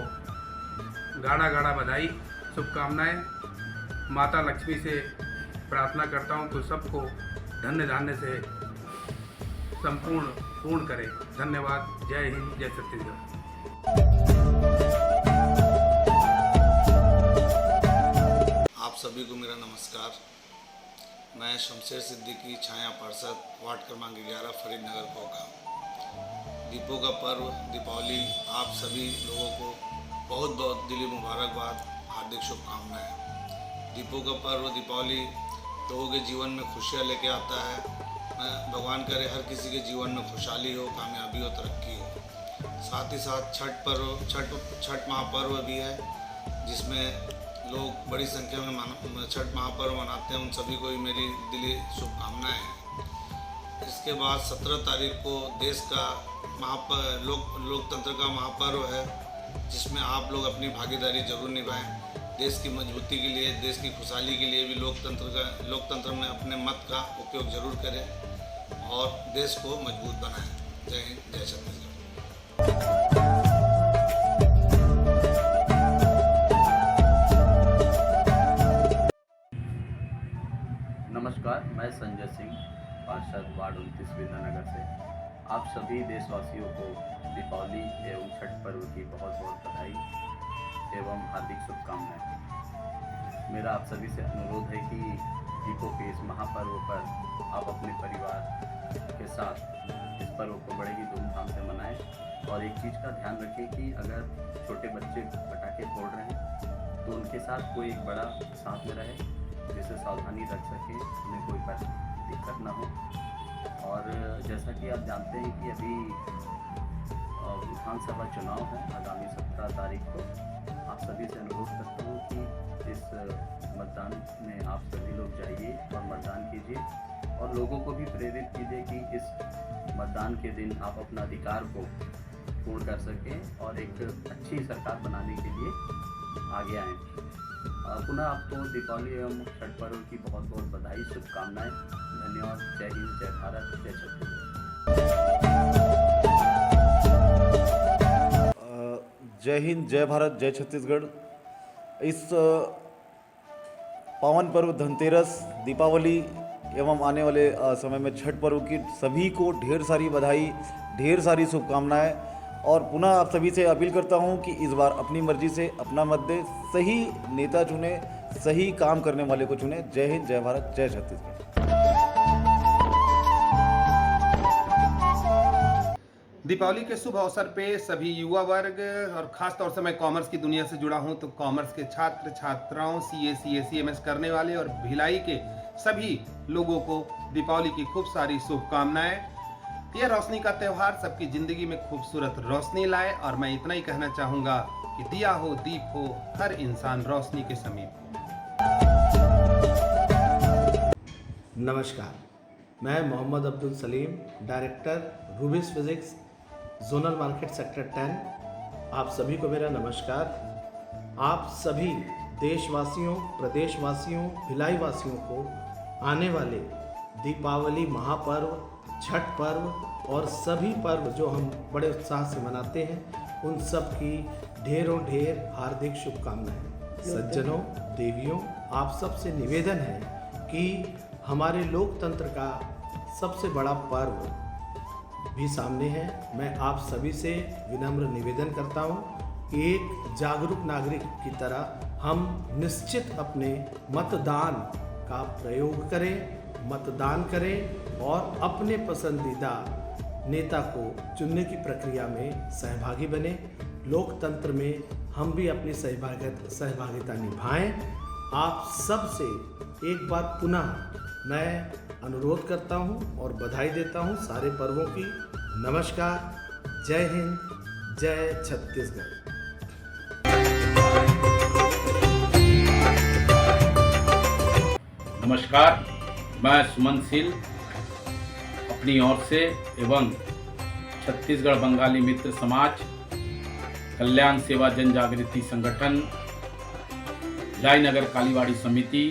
गाढ़ा गाढ़ा बधाई, शुभकामनाएं। माता लक्ष्मी से प्रार्थना करता हूं तो सबको धन्य धान्य से पूर्ण करें। धन्यवाद। जय हिंद, जय छत्तीसगढ़। आप सभी को मेरा नमस्कार। मैं शमशेर सिद्दीकी, छाया पार्षद, वार्ड क्रमांक 11, फरीदनगर कोका। दीपों का पर्व दीपावली आप सभी लोगों को बहुत बहुत दिली मुबारकबाद, हार्दिक शुभकामनाएं। दीपों का पर्व दीपावली लोगों के जीवन में खुशियाँ लेके आता है। भगवान करे हर किसी के जीवन में खुशहाली हो, कामयाबी हो, तरक्की हो। साथ ही साथ छठ महापर्व भी है, जिसमें लोग बड़ी संख्या में छठ महापर्व मनाते हैं। उन सभी को भी मेरी दिली शुभकामनाएं हैं। इसके बाद 17 तारीख को देश का लोकतंत्र का महापर्व है, जिसमें आप लोग अपनी भागीदारी जरूर निभाएं। देश की मजबूती के लिए, देश की खुशहाली के लिए भी लोकतंत्र में अपने मत का उपयोग जरूर करें और देश को मजबूत बनाएं। जय हिंद, जय छत्तीसगढ़। नमस्कार, मैं संजय सिंह, पार्षद वार्ड 29 विद्यानगर से। आप सभी देशवासियों को दीपावली एवं छठ पर्व की बहुत बहुत बधाई एवं हार्दिक शुभकामनाएं। मेरा आप सभी से अनुरोध है कि दीपों के इस महापर्व पर आप अपने परिवार के साथ इस पर्व को बड़े ही धूमधाम से मनाएं। और एक चीज़ का ध्यान रखें कि अगर छोटे बच्चे पटाखे फोड़ रहे हैं तो उनके साथ कोई एक बड़ा साथ में रहे, जिससे सावधानी रख सके, उन्हें कोई दिक्कत ना हो। और जैसा कि आप जानते हैं कि अभी विधानसभा चुनाव है आगामी 17 तारीख को। आप सभी से अनुरोध करता हूँ कि इस मतदान में आप सभी लोग जाइए और मतदान कीजिए और लोगों को भी प्रेरित कीजिए कि इस मतदान के दिन आप अपना अधिकार को पूर्ण कर सकें और एक अच्छी सरकार बनाने के लिए आगे आएँ। पुनः आपको दीपावली एवं छठ पर्व की बहुत बहुत बधाई, शुभकामनाएं। धन्यवाद। जय हिंद, जय भारत, जय छत्तीसगढ़। जय हिंद, जय भारत, जय छत्तीसगढ़। इस पावन पर्व धनतेरस, दीपावली एवं आने वाले समय में छठ पर्व की सभी को ढेर सारी बधाई, ढेर सारी शुभकामनाएं। और पुनः आप सभी से अपील करता हूं कि इस बार अपनी मर्जी से अपना मत दें, सही नेता चुने, सही काम करने वाले को चुने। जय हिंद, जय भारत, जय छत्तीसगढ़। दीपावली के शुभ अवसर पे सभी युवा वर्ग और ख़ास तौर से मैं कॉमर्स की दुनिया से जुड़ा हूं, तो कॉमर्स के छात्र छात्राओं, CA, CA, CMS करने वाले और भिलाई के सभी लोगों को दीपावली की खूब सारी शुभकामनाएं। यह रोशनी का त्यौहार सबकी जिंदगी में खूबसूरत रोशनी लाए और मैं इतना ही कहना चाहूँगा कि दिया हो, दीप हो, हर इंसान रोशनी के समीप हो। नमस्कार, मैं Mohammad Abdul Salim, director रूबिस physics, zonal market sector 10। आप सभी को मेरा नमस्कार। आप सभी देशवासियों, प्रदेशवासियों, भिलाई वासियों को आने वाले दीपावली महापर्व, छठ पर्व और सभी पर्व जो हम बड़े उत्साह से मनाते हैं, उन सब की ढेरों ढेर हार्दिक शुभकामनाएं। सज्जनों, देवियों, आप सबसे निवेदन है कि हमारे लोकतंत्र का सबसे बड़ा पर्व भी सामने है। मैं आप सभी से विनम्र निवेदन करता हूँ कि एक जागरूक नागरिक की तरह हम निश्चित अपने मतदान का प्रयोग करें, मतदान करें और अपने पसंदीदा नेता को चुनने की प्रक्रिया में सहभागी बने। लोकतंत्र में हम भी अपनी सहभागिता निभाएं। आप सब से एक बार पुनः मैं अनुरोध करता हूं और बधाई देता हूं सारे पर्वों की। नमस्कार, जय हिंद, जय छत्तीसगढ़। नमस्कार, मैं सुमन सिल, अपनी ओर से एवं छत्तीसगढ़ बंगाली मित्र समाज कल्याण सेवा जन जागृति संगठन भिलाई नगर कालीबाड़ी समिति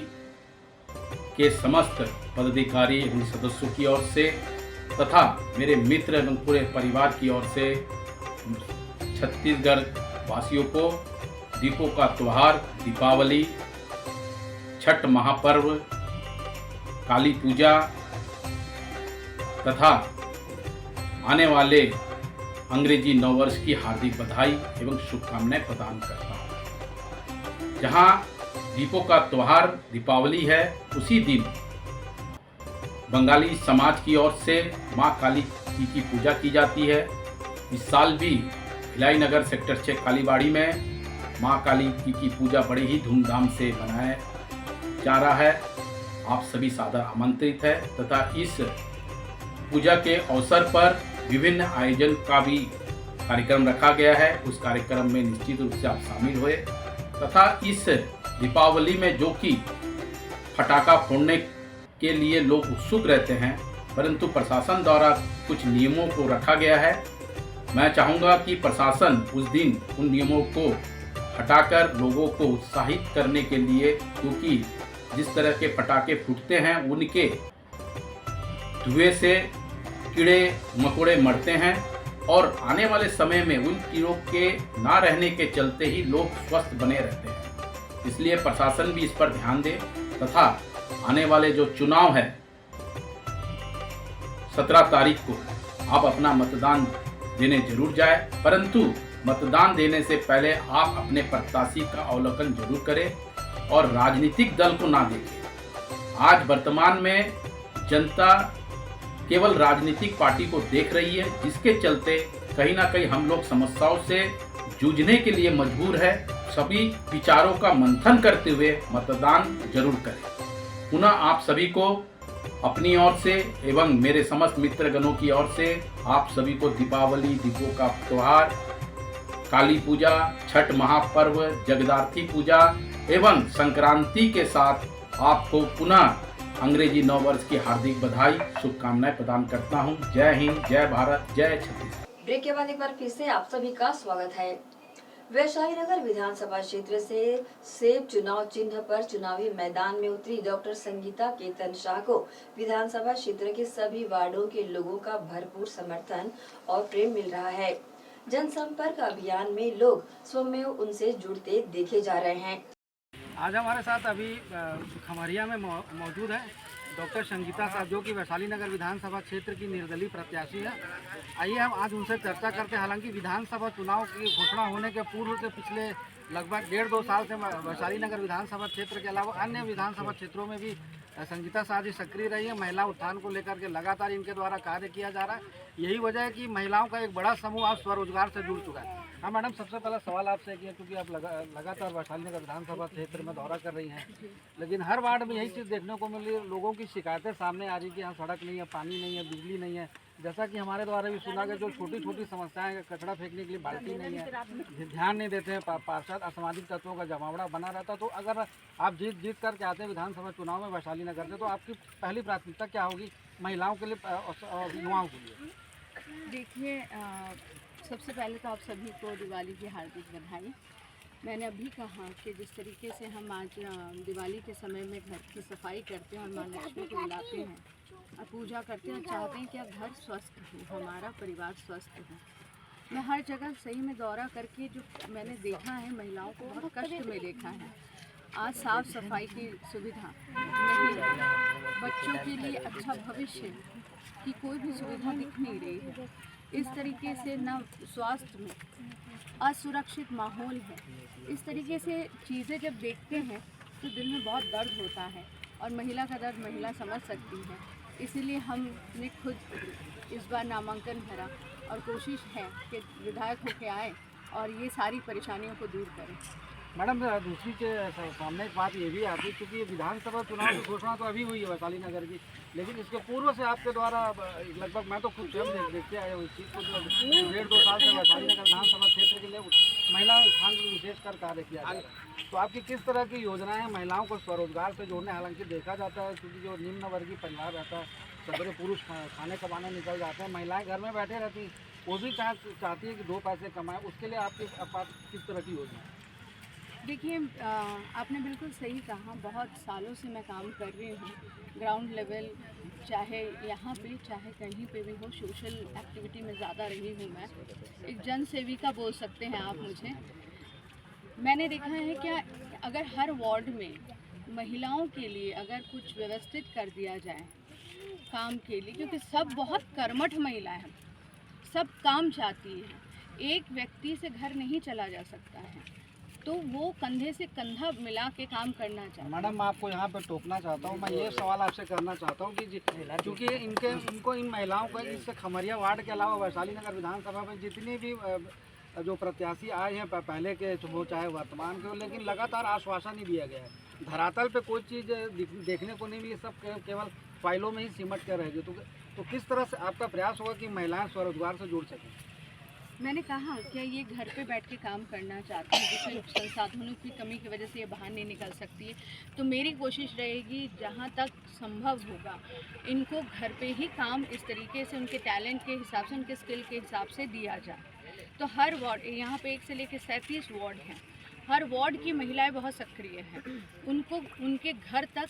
के समस्त पदाधिकारी एवं सदस्यों की ओर से तथा मेरे मित्र एवं पूरे परिवार की ओर से छत्तीसगढ़ वासियों को दीपों का त्यौहार दीपावली, छठ महापर्व, काली पूजा तथा आने वाले अंग्रेजी नववर्ष की हार्दिक बधाई एवं शुभकामनाएं प्रदान करता हूँ। जहाँ दीपों का त्यौहार दीपावली है, उसी दिन बंगाली समाज की ओर से माँ काली की पूजा की जाती है। इस साल भी भिलाई नगर सेक्टर 6 कालीबाड़ी में माँ काली की पूजा बड़े ही धूमधाम से मनाया जा रहा है। आप सभी सादर आमंत्रित है तथा इस पूजा के अवसर पर विभिन्न आयोजन का भी कार्यक्रम रखा गया है। उस कार्यक्रम में निश्चित रूप से आप शामिल हुए तथा इस दीपावली में जो कि फटाका फोड़ने के लिए लोग उत्सुक रहते हैं, परंतु प्रशासन द्वारा कुछ नियमों को रखा गया है। मैं चाहूँगा कि प्रशासन उस दिन उन नियमों को हटाकर लोगों को उत्साहित करने के लिए, क्योंकि जिस तरह के पटाखे फूटते हैं उनके धुएं से कीड़े मकोड़े मरते हैं और आने वाले समय में उन कीड़ों के ना रहने के चलते ही लोग स्वस्थ बने रहते हैं। इसलिए प्रशासन भी इस पर ध्यान दे तथा आने वाले जो चुनाव है 17 तारीख को आप अपना मतदान देने जरूर जाए, परंतु मतदान देने से पहले आप अपने प्रत्याशी का अवलोकन जरूर करें और राजनीतिक दल को ना देखें। आज वर्तमान में जनता केवल राजनीतिक पार्टी को देख रही है, जिसके चलते कहीं ना कहीं हम लोग समस्याओं से जूझने के लिए मजबूर है। सभी विचारों का मंथन करते हुए मतदान जरूर करें। पुनः आप सभी को अपनी ओर से एवं मेरे समस्त मित्रगणों की ओर से आप सभी को दीपावली, दीपों का त्यौहार, काली पूजा, छठ महापर्व, जगदार्थी पूजा एवं संक्रांति के साथ आपको पुनः अंग्रेजी नववर्ष की हार्दिक बधाई शुभकामनाएं प्रदान करता हूं। जय हिंद, जय भारत, जय छत्तीसगढ़। ब्रेक के बाद एक बार फिर से आप सभी का स्वागत है। वैशाली नगर विधानसभा क्षेत्र से सेब चुनाव चिन्ह पर चुनावी मैदान में उतरी डॉक्टर संगीता केतन शाह को विधानसभा क्षेत्र के सभी वार्डों के लोगों का भरपूर समर्थन और प्रेम मिल रहा है। जनसंपर्क अभियान में लोग स्वयं उनसे जुड़ते देखे जा रहे हैं। आज हमारे साथ अभी खमरिया में मौजूद है डॉक्टर संगीता साहब, जो कि वैशाली नगर विधानसभा क्षेत्र की निर्दलीय प्रत्याशी है। आइए हम आज उनसे चर्चा करते हैं। हालांकि विधानसभा चुनाव की घोषणा होने के पूर्व के पिछले लगभग 1.5-2 साल से वैशाली नगर विधानसभा क्षेत्र के अलावा अन्य विधानसभा क्षेत्रों में भी संगीता शाह जी सक्रिय रही है। महिला उत्थान को लेकर के लगातार इनके द्वारा कार्य किया जा रहा है। यही वजह है कि महिलाओं का एक बड़ा समूह आज स्वरोजगार से जुड़ चुका है। हाँ मैडम, सबसे पहला सवाल आपसे किया, क्योंकि आप लगातार वैशाली नगर विधानसभा क्षेत्र में दौरा कर रही हैं, लेकिन हर वार्ड में यही चीज़ देखने को मिल रही है। लोगों की शिकायतें सामने आ रही कि यहाँ सड़क नहीं है, पानी नहीं है, बिजली नहीं है। जैसा कि हमारे द्वारा भी सुना गया, जो छोटी छोटी समस्याएं हैं, कचरा फेंकने के लिए बाल्टी नहीं है, ध्यान नहीं देते हैं, पार्षद असामाजिक तत्वों का जमावड़ा बना रहता। तो अगर आप जीत करके आते हैं विधानसभा चुनाव में वैशाली नगर से, तो आपकी पहली प्राथमिकता क्या होगी महिलाओं के लिए और युवाओं के लिए? देखिए, सबसे पहले तो आप सभी को दिवाली की हार्दिक बधाई। मैंने अभी कहा कि जिस तरीके से हम आज दिवाली के समय में घर की सफाई करते हैं और माँ लक्ष्मी को बुलाते हैं और पूजा करते हैं, चाहते हैं कि आप घर स्वस्थ हो, हमारा परिवार स्वस्थ हो। मैं हर जगह सही में दौरा करके जो मैंने देखा है, महिलाओं को बहुत कष्ट में देखा है। आज साफ सफाई की सुविधा नहीं है, बच्चों के लिए अच्छा भविष्य की कोई भी सुविधा दिख नहीं रही है। इस तरीके से न स्वास्थ्य में असुरक्षित माहौल है। इस तरीके से चीज़ें जब देखते हैं तो दिल में बहुत दर्द होता है, और महिला का दर्द महिला समझ सकती है। इसीलिए हमने खुद इस बार नामांकन भरा और कोशिश है कि विधायक होके आए और ये सारी परेशानियों को दूर करें। मैडम दूसरी सामने एक बात ये भी आती है, क्योंकि विधानसभा चुनाव की घोषणा तो अभी हुई है वैशाली नगर की, लेकिन इसके पूर्व से आपके द्वारा लगभग मैं तो खुद स्वयं देखते आया हूँ इस चीज़ को, जो 1.5-2 साल से वैशाली नगर विधानसभा क्षेत्र के लिए महिला स्थान पर विशेषकर कार्य किया जाए। तो आपकी किस तरह की योजनाएं हैं महिलाओं को स्वरोजगार से जोड़ने? हालांकि देखा जाता है क्योंकि जो निम्न वर्गीय परिवार रहता है, सवेरे पुरुष खाने कमाने निकल जाते हैं, महिलाएँ घर में बैठे रहती हैं, वो भी चाहती है कि 2 पैसे कमाएँ, उसके लिए आपकी किस तरह की योजना है? देखिए, आपने बिल्कुल सही कहा। बहुत सालों से मैं काम कर रही हूँ ग्राउंड लेवल, चाहे यहाँ पे चाहे कहीं पे भी हो, सोशल एक्टिविटी में ज़्यादा रही हूँ मैं। एक जन सेविका बोल सकते हैं आप मुझे। मैंने देखा है कि अगर हर वार्ड में महिलाओं के लिए अगर कुछ व्यवस्थित कर दिया जाए काम के लिए, क्योंकि सब बहुत कर्मठ महिलाएं हैं, सब काम चाहती है, एक व्यक्ति से घर नहीं चला जा सकता है, तो वो कंधे से कंधा मिला के काम करना चाहिए। मैडम, मैं आपको यहाँ पर टोकना चाहता हूँ। मैं ये सवाल आपसे करना चाहता हूँ कि क्योंकि इनको इन महिलाओं को इस खमरिया वार्ड के अलावा वैशाली नगर विधानसभा में जितनी भी जो प्रत्याशी आए हैं पहले के हो चाहे वर्तमान के हो, लेकिन लगातार आश्वासन ही दिया गया है। धरातल पे कोई चीज़ देखने को नहीं मिली, सब केवल फाइलों में ही सिमट कर रहेगी। तो किस तरह से आपका प्रयास होगा कि महिलाएं स्वरोजगार से जुड़ सकें? मैंने कहा क्या ये घर पे बैठ के काम करना चाहती है, जिसमें संसाधनों की कमी की वजह से ये बाहर नहीं निकल सकती है, तो मेरी कोशिश रहेगी जहाँ तक संभव होगा इनको घर पे ही काम इस तरीके से उनके टैलेंट के हिसाब से, उनके स्किल के हिसाब से दिया जाए। तो हर वार्ड, यहाँ पे 1 से लेकर 37 वार्ड हैं, हर वार्ड की महिलाएं बहुत सक्रिय हैं। उनको उनके घर तक,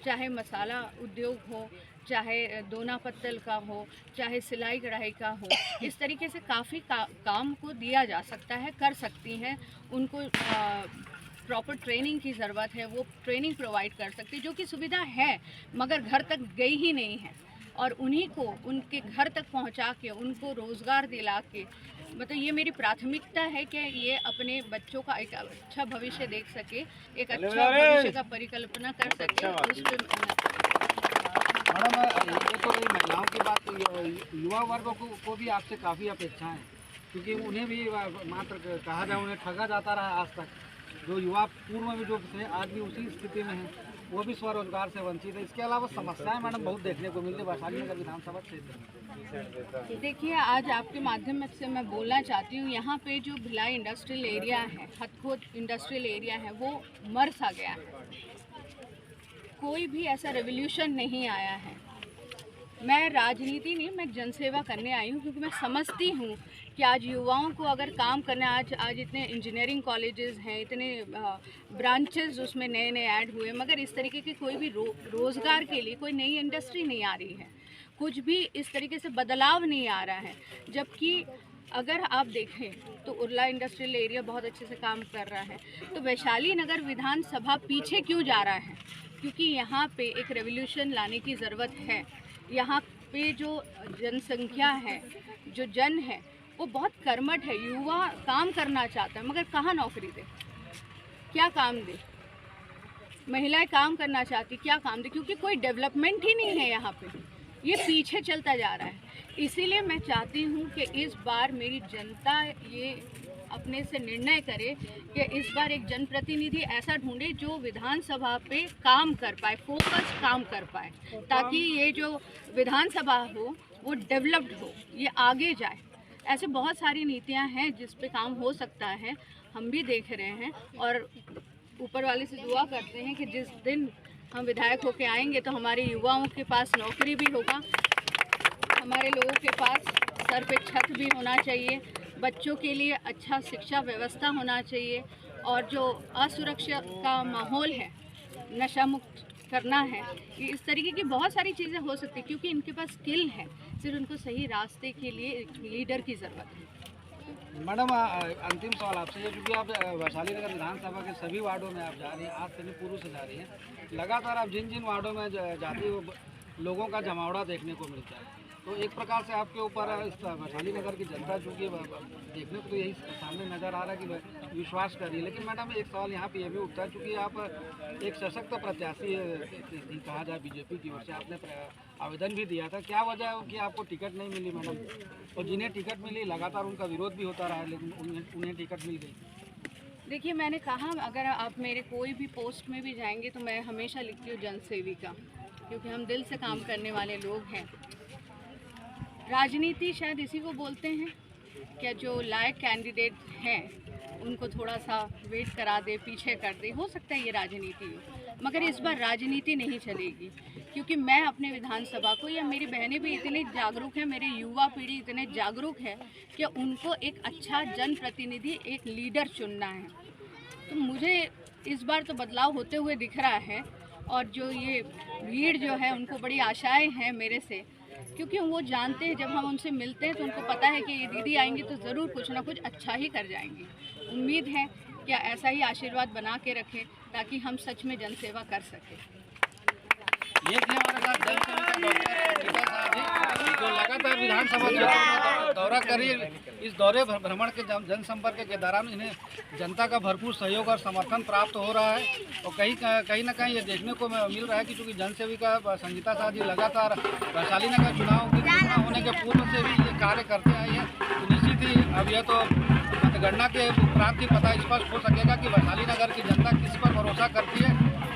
चाहे मसाला उद्योग हो, चाहे दोना पत्तल का हो, चाहे सिलाई कढ़ाई का हो, इस तरीके से काफ़ी काम को दिया जा सकता है, कर सकती हैं। उनको प्रॉपर ट्रेनिंग की ज़रूरत है, वो ट्रेनिंग प्रोवाइड कर सकती है, जो कि सुविधा है मगर घर तक गई ही नहीं है। और उन्हीं को उनके घर तक पहुंचा के उनको रोज़गार दिला के, मतलब ये मेरी प्राथमिकता है कि ये अपने बच्चों का एक अच्छा भविष्य देख सके, एक अच्छा भविष्य का परिकल्पना कर सके। मैडम, ये तो रही महिलाओं की बात, युवा वर्ग को भी आपसे काफ़ी अपेक्षा है, क्योंकि उन्हें भी मात्र कहा जाए उन्हें ठगा जाता रहा आज तक। जो युवा पूर्व में जो थे आज भी उसी स्थिति में हैं, वो भी स्वरोजगार से वंचित है। इसके अलावा समस्याएं मैडम बहुत देखने को मिलती है वैशाली नगर विधानसभा क्षेत्र में। देखिए, आज आपके माध्यम से मैं बोलना चाहती हूँ, यहाँ पे जो भिलाई इंडस्ट्रियल एरिया है, हथखोद इंडस्ट्रियल एरिया है, वो मर सा गया है। कोई भी ऐसा रेवोल्यूशन नहीं आया है। मैं राजनीति नहीं, मैं जनसेवा करने आई हूँ, क्योंकि मैं समझती हूँ कि आज युवाओं को अगर काम करना, आज इतने इंजीनियरिंग कॉलेजेस हैं, इतने ब्रांचेस उसमें नए ऐड हुए, मगर इस तरीके की कोई भी रोज़गार के लिए कोई नई इंडस्ट्री नहीं आ रही है, कुछ भी इस तरीके से बदलाव नहीं आ रहा है। जबकि अगर आप देखें तो उरला इंडस्ट्रियल एरिया बहुत अच्छे से काम कर रहा है, तो वैशाली नगर विधानसभा पीछे क्यों जा रहा है? क्योंकि यहाँ पे एक रेवोल्यूशन लाने की ज़रूरत है। यहाँ पे जो जनसंख्या है, जो जन है, वो बहुत कर्मठ है। युवा काम करना चाहता है, मगर कहाँ नौकरी दे, क्या काम दे? महिलाएं काम करना चाहती, क्या काम दे? क्योंकि कोई डेवलपमेंट ही नहीं है यहाँ पे, ये पीछे चलता जा रहा है। इसीलिए मैं चाहती हूँ कि इस बार मेरी जनता ये अपने से निर्णय करे कि इस बार एक जनप्रतिनिधि ऐसा ढूंढे जो विधानसभा पे काम कर पाए, फोकस काम कर पाए, ताकि ये जो विधानसभा हो वो डेवलप्ड हो, ये आगे जाए। ऐसे बहुत सारी नीतियां हैं जिस पे काम हो सकता है, हम भी देख रहे हैं और ऊपर वाले से दुआ करते हैं कि जिस दिन हम विधायक होके आएंगे तो हमारे युवाओं के पास नौकरी भी होगा, हमारे लोगों के पास सर पे छत भी होना चाहिए, बच्चों के लिए अच्छा शिक्षा व्यवस्था होना चाहिए, और जो असुरक्षा का माहौल है, नशा मुक्त करना है, इस तरीके की बहुत सारी चीज़ें हो सकती हैं, क्योंकि इनके पास स्किल है, सिर्फ उनको सही रास्ते के लिए एक लीडर की ज़रूरत है। मैडम, अंतिम सवाल आपसे है, क्योंकि आप वैशाली नगर विधानसभा के सभी वार्डों में आप जा रही हैं, आज से नहीं पूर्व से जा रही हैं, लगातार आप जिन जिन वार्डों में जाती हो लोगों का जमावड़ा देखने को मिलता है, तो एक प्रकार से आपके ऊपर वैशाली नगर की जनता चूँकि देखने को तो यही सामने नज़र आ रहा है कि विश्वास कर रही है। लेकिन मैडम, एक सवाल यहाँ पे ये भी उठता है, चूँकि आप एक सशक्त प्रत्याशी कहा जाए बीजेपी की ओर से, आपने आवेदन भी दिया था, क्या वजह है कि आपको टिकट नहीं मिली मैडम? और जिन्हें टिकट मिली लगातार उनका विरोध भी होता रहा है, लेकिन उन्हें टिकट मिल गई। देखिए, मैंने कहा अगर आप मेरे कोई भी पोस्ट में भी जाएंगे तो मैं हमेशा लिखती हूँ जनसेविका, क्योंकि हम दिल से काम करने वाले लोग हैं। राजनीति शायद इसी को बोलते हैं क्या, जो लायक कैंडिडेट हैं उनको थोड़ा सा वेट करा दे, पीछे कर दे, हो सकता है ये राजनीति हो। मगर इस बार राजनीति नहीं चलेगी, क्योंकि मैं अपने विधानसभा को, या मेरी बहनें भी इतनी जागरूक हैं, मेरी युवा पीढ़ी इतने जागरूक है कि उनको एक अच्छा जनप्रतिनिधि, एक लीडर चुनना है। तो मुझे इस बार तो बदलाव होते हुए दिख रहा है, और जो ये भीड़ जो है उनको बड़ी आशाएं हैं मेरे से, क्योंकि वो जानते हैं जब हम उनसे मिलते हैं तो उनको पता है कि ये दीदी आएंगी तो ज़रूर कुछ ना कुछ अच्छा ही कर जाएंगी। उम्मीद है कि ऐसा ही आशीर्वाद बना के रखें ताकि हम सच में जनसेवा कर सकें। ये थी हमारे साथ जनसेविका डॉक्टर गीता साहब जी, जो लगातार विधानसभा का दौरा करी। इस दौरे भ्रमण के जनसंपर्क के दौरान इन्हें जनता का भरपूर सहयोग और समर्थन प्राप्त हो रहा है, और कहीं ना कहीं ये देखने को मिल रहा है कि चूँकि जनसेविका संगीता साहब जी लगातार वैशाली नगर चुनाव की घोषणा होने के पूर्व से भी ये कार्य करते आई हैं, तो निश्चित ही अब यह तो मतगणना के उपरांत ही पता स्पष्ट हो सकेगा कि वैशाली नगर की जनता किस पर भरोसा करती है,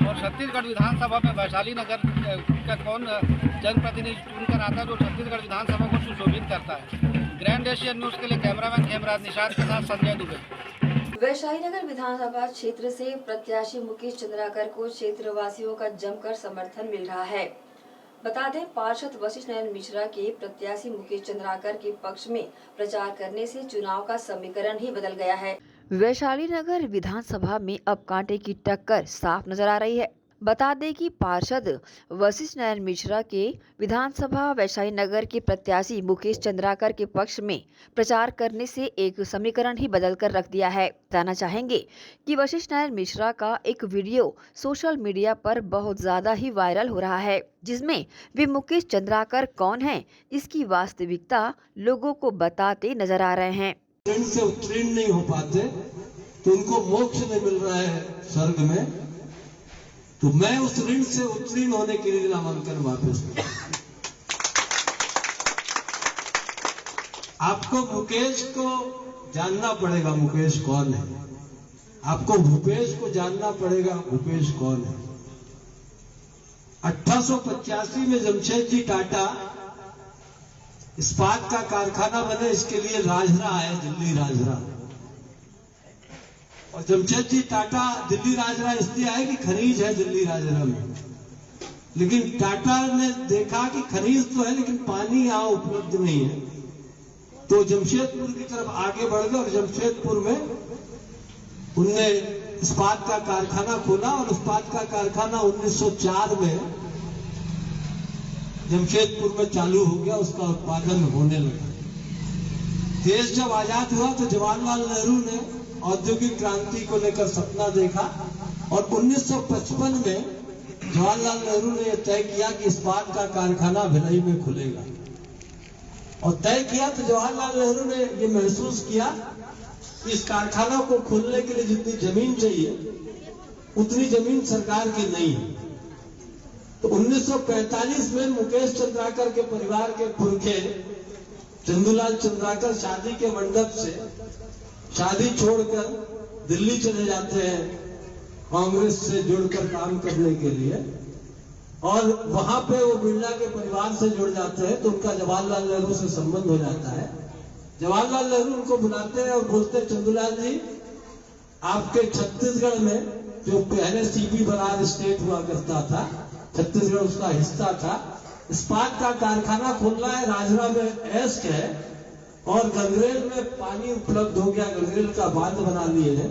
और छत्तीसगढ़ विधानसभा में वैशाली नगर का कौन जनप्रतिनिधि चुनकर आता है जो छत्तीसगढ़ विधानसभा को सुशोभित करता है। ग्रैंड एशियन न्यूज़ के लिए कैमरामैन हेमराज निषाद के साथ संजय दुबे। वैशाली नगर विधानसभा क्षेत्र से प्रत्याशी मुकेश चंद्राकर को क्षेत्रवासियों का जमकर समर्थन मिल रहा है। बता दें, पार्षद वशिष्ठ नारायण मिश्रा के प्रत्याशी मुकेश चंद्राकर के पक्ष में प्रचार करने से चुनाव का समीकरण ही बदल गया है। वैशाली नगर विधानसभा में अब कांटे की टक्कर साफ नजर आ रही है। बता दें कि पार्षद वशिष्ठ नारायण मिश्रा के विधानसभा वैशाली नगर के प्रत्याशी मुकेश चंद्राकर के पक्ष में प्रचार करने से एक समीकरण ही बदल कर रख दिया है। बताना चाहेंगे कि वशिष्ठ नारायण मिश्रा का एक वीडियो सोशल मीडिया पर बहुत ज्यादा ही वायरल हो रहा है, जिसमें वे मुकेश चंद्राकर कौन हैं, इसकी वास्तविकता लोगों को बताते नजर आ रहे हैं। ऋण से उत्तीर्ण नहीं हो पाते तो उनको मोक्ष नहीं मिल रहा है स्वर्ग में, तो मैं उस ऋण से उत्तीर्ण होने के लिए नामांकन वापस लूं। आपको मुकेश को जानना पड़ेगा, मुकेश कौन है। आपको भूपेश को जानना पड़ेगा, भूपेश कौन है। 1885 में जमशेदजी टाटा इस्पात का कारखाना बने, इसके लिए राजरा आए, दिल्ली राजरा। और जमशेदजी टाटा दिल्ली राजरा इसलिए आए कि खनिज है दिल्ली राजरा में, लेकिन टाटा ने देखा कि खनिज तो है लेकिन पानी यहाँ उपलब्ध नहीं है, तो जमशेदपुर की तरफ आगे बढ़ गए और जमशेदपुर में उनने इस्पात का कारखाना खोला, और इस्पात का कारखाना 1904 में जमशेदपुर में चालू हो गया, उसका उत्पादन होने लगा। देश जब आजाद हुआ तो जवाहरलाल नेहरू ने औद्योगिक क्रांति को लेकर सपना देखा, और 1955 में जवाहरलाल नेहरू ने यह तय किया कि इस्पात का कारखाना भिलाई में खुलेगा। और तय किया तो जवाहरलाल नेहरू ने यह महसूस किया कि इस कारखाना को खोलने के लिए जितनी जमीन चाहिए उतनी जमीन सरकार की नहीं है। तो 1945 में मुकेश चंद्राकर के परिवार के पुरखे चंदूलाल चंद्राकर शादी के मंडप से शादी छोड़कर दिल्ली चले जाते हैं कांग्रेस से जुड़कर काम करने के लिए, और वहां पे वो बिरला के परिवार से जुड़ जाते हैं, तो उनका जवाहरलाल नेहरू से संबंध हो जाता है। जवाहरलाल नेहरू उनको बुलाते हैं और बोलते हैं, चंदूलाल जी, आपके छत्तीसगढ़ में जो पहले सीपी बरार स्टेट हुआ करता था, छत्तीसगढ़ उसका हिस्सा था, इस्पात का कारखाना खोलना है, राजरा में ऐश है, और गंगरेल में पानी उपलब्ध हो गया, गंगरेल का बांध बना लिए हैं।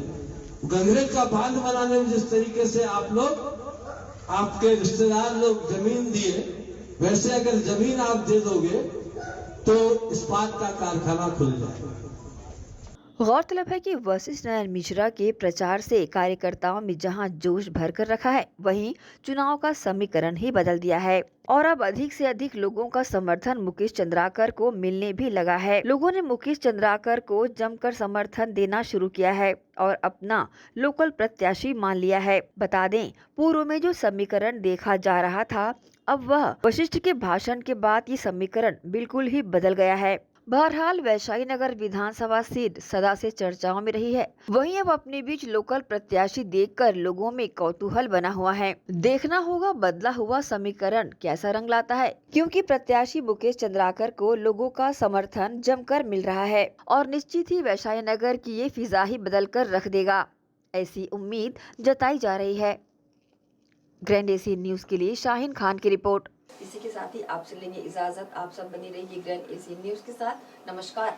गंगरेल का बांध बनाने में जिस तरीके से आप लोग, आपके रिश्तेदार लोग जमीन दिए, वैसे अगर जमीन आप दे दोगे तो इस्पात का कारखाना खुल जाएगा। गौरतलब है कि वशिष्ठ नारायण मिश्रा के प्रचार से कार्यकर्ताओं में जहां जोश भर कर रखा है, वहीं चुनाव का समीकरण ही बदल दिया है, और अब अधिक से अधिक लोगों का समर्थन मुकेश चंद्राकर को मिलने भी लगा है। लोगों ने मुकेश चंद्राकर को जमकर समर्थन देना शुरू किया है और अपना लोकल प्रत्याशी मान लिया है। बता दें, पूर्व में जो समीकरण देखा जा रहा था, अब वह वशिष्ठ के भाषण के बाद ये समीकरण बिल्कुल ही बदल गया है। बहरहाल वैशाली नगर विधानसभा सीट सदा से चर्चाओं में रही है। वहीं अब अपने बीच लोकल प्रत्याशी देखकर लोगों में कौतूहल बना हुआ है। देखना होगा बदला हुआ समीकरण कैसा रंग लाता है, क्योंकि प्रत्याशी मुकेश चंद्राकर को लोगों का समर्थन जमकर मिल रहा है और निश्चित ही वैशाली नगर की ये फिजा ही बदल कर रख देगा, ऐसी उम्मीद जताई जा रही है। ग्रैंड एशियन न्यूज के लिए शाहीन खान की रिपोर्ट। इसी के साथ ही आपसे लेंगे इजाजत। आप सब बनी रहिए ग्रैंड एशियन न्यूज के साथ। नमस्कार।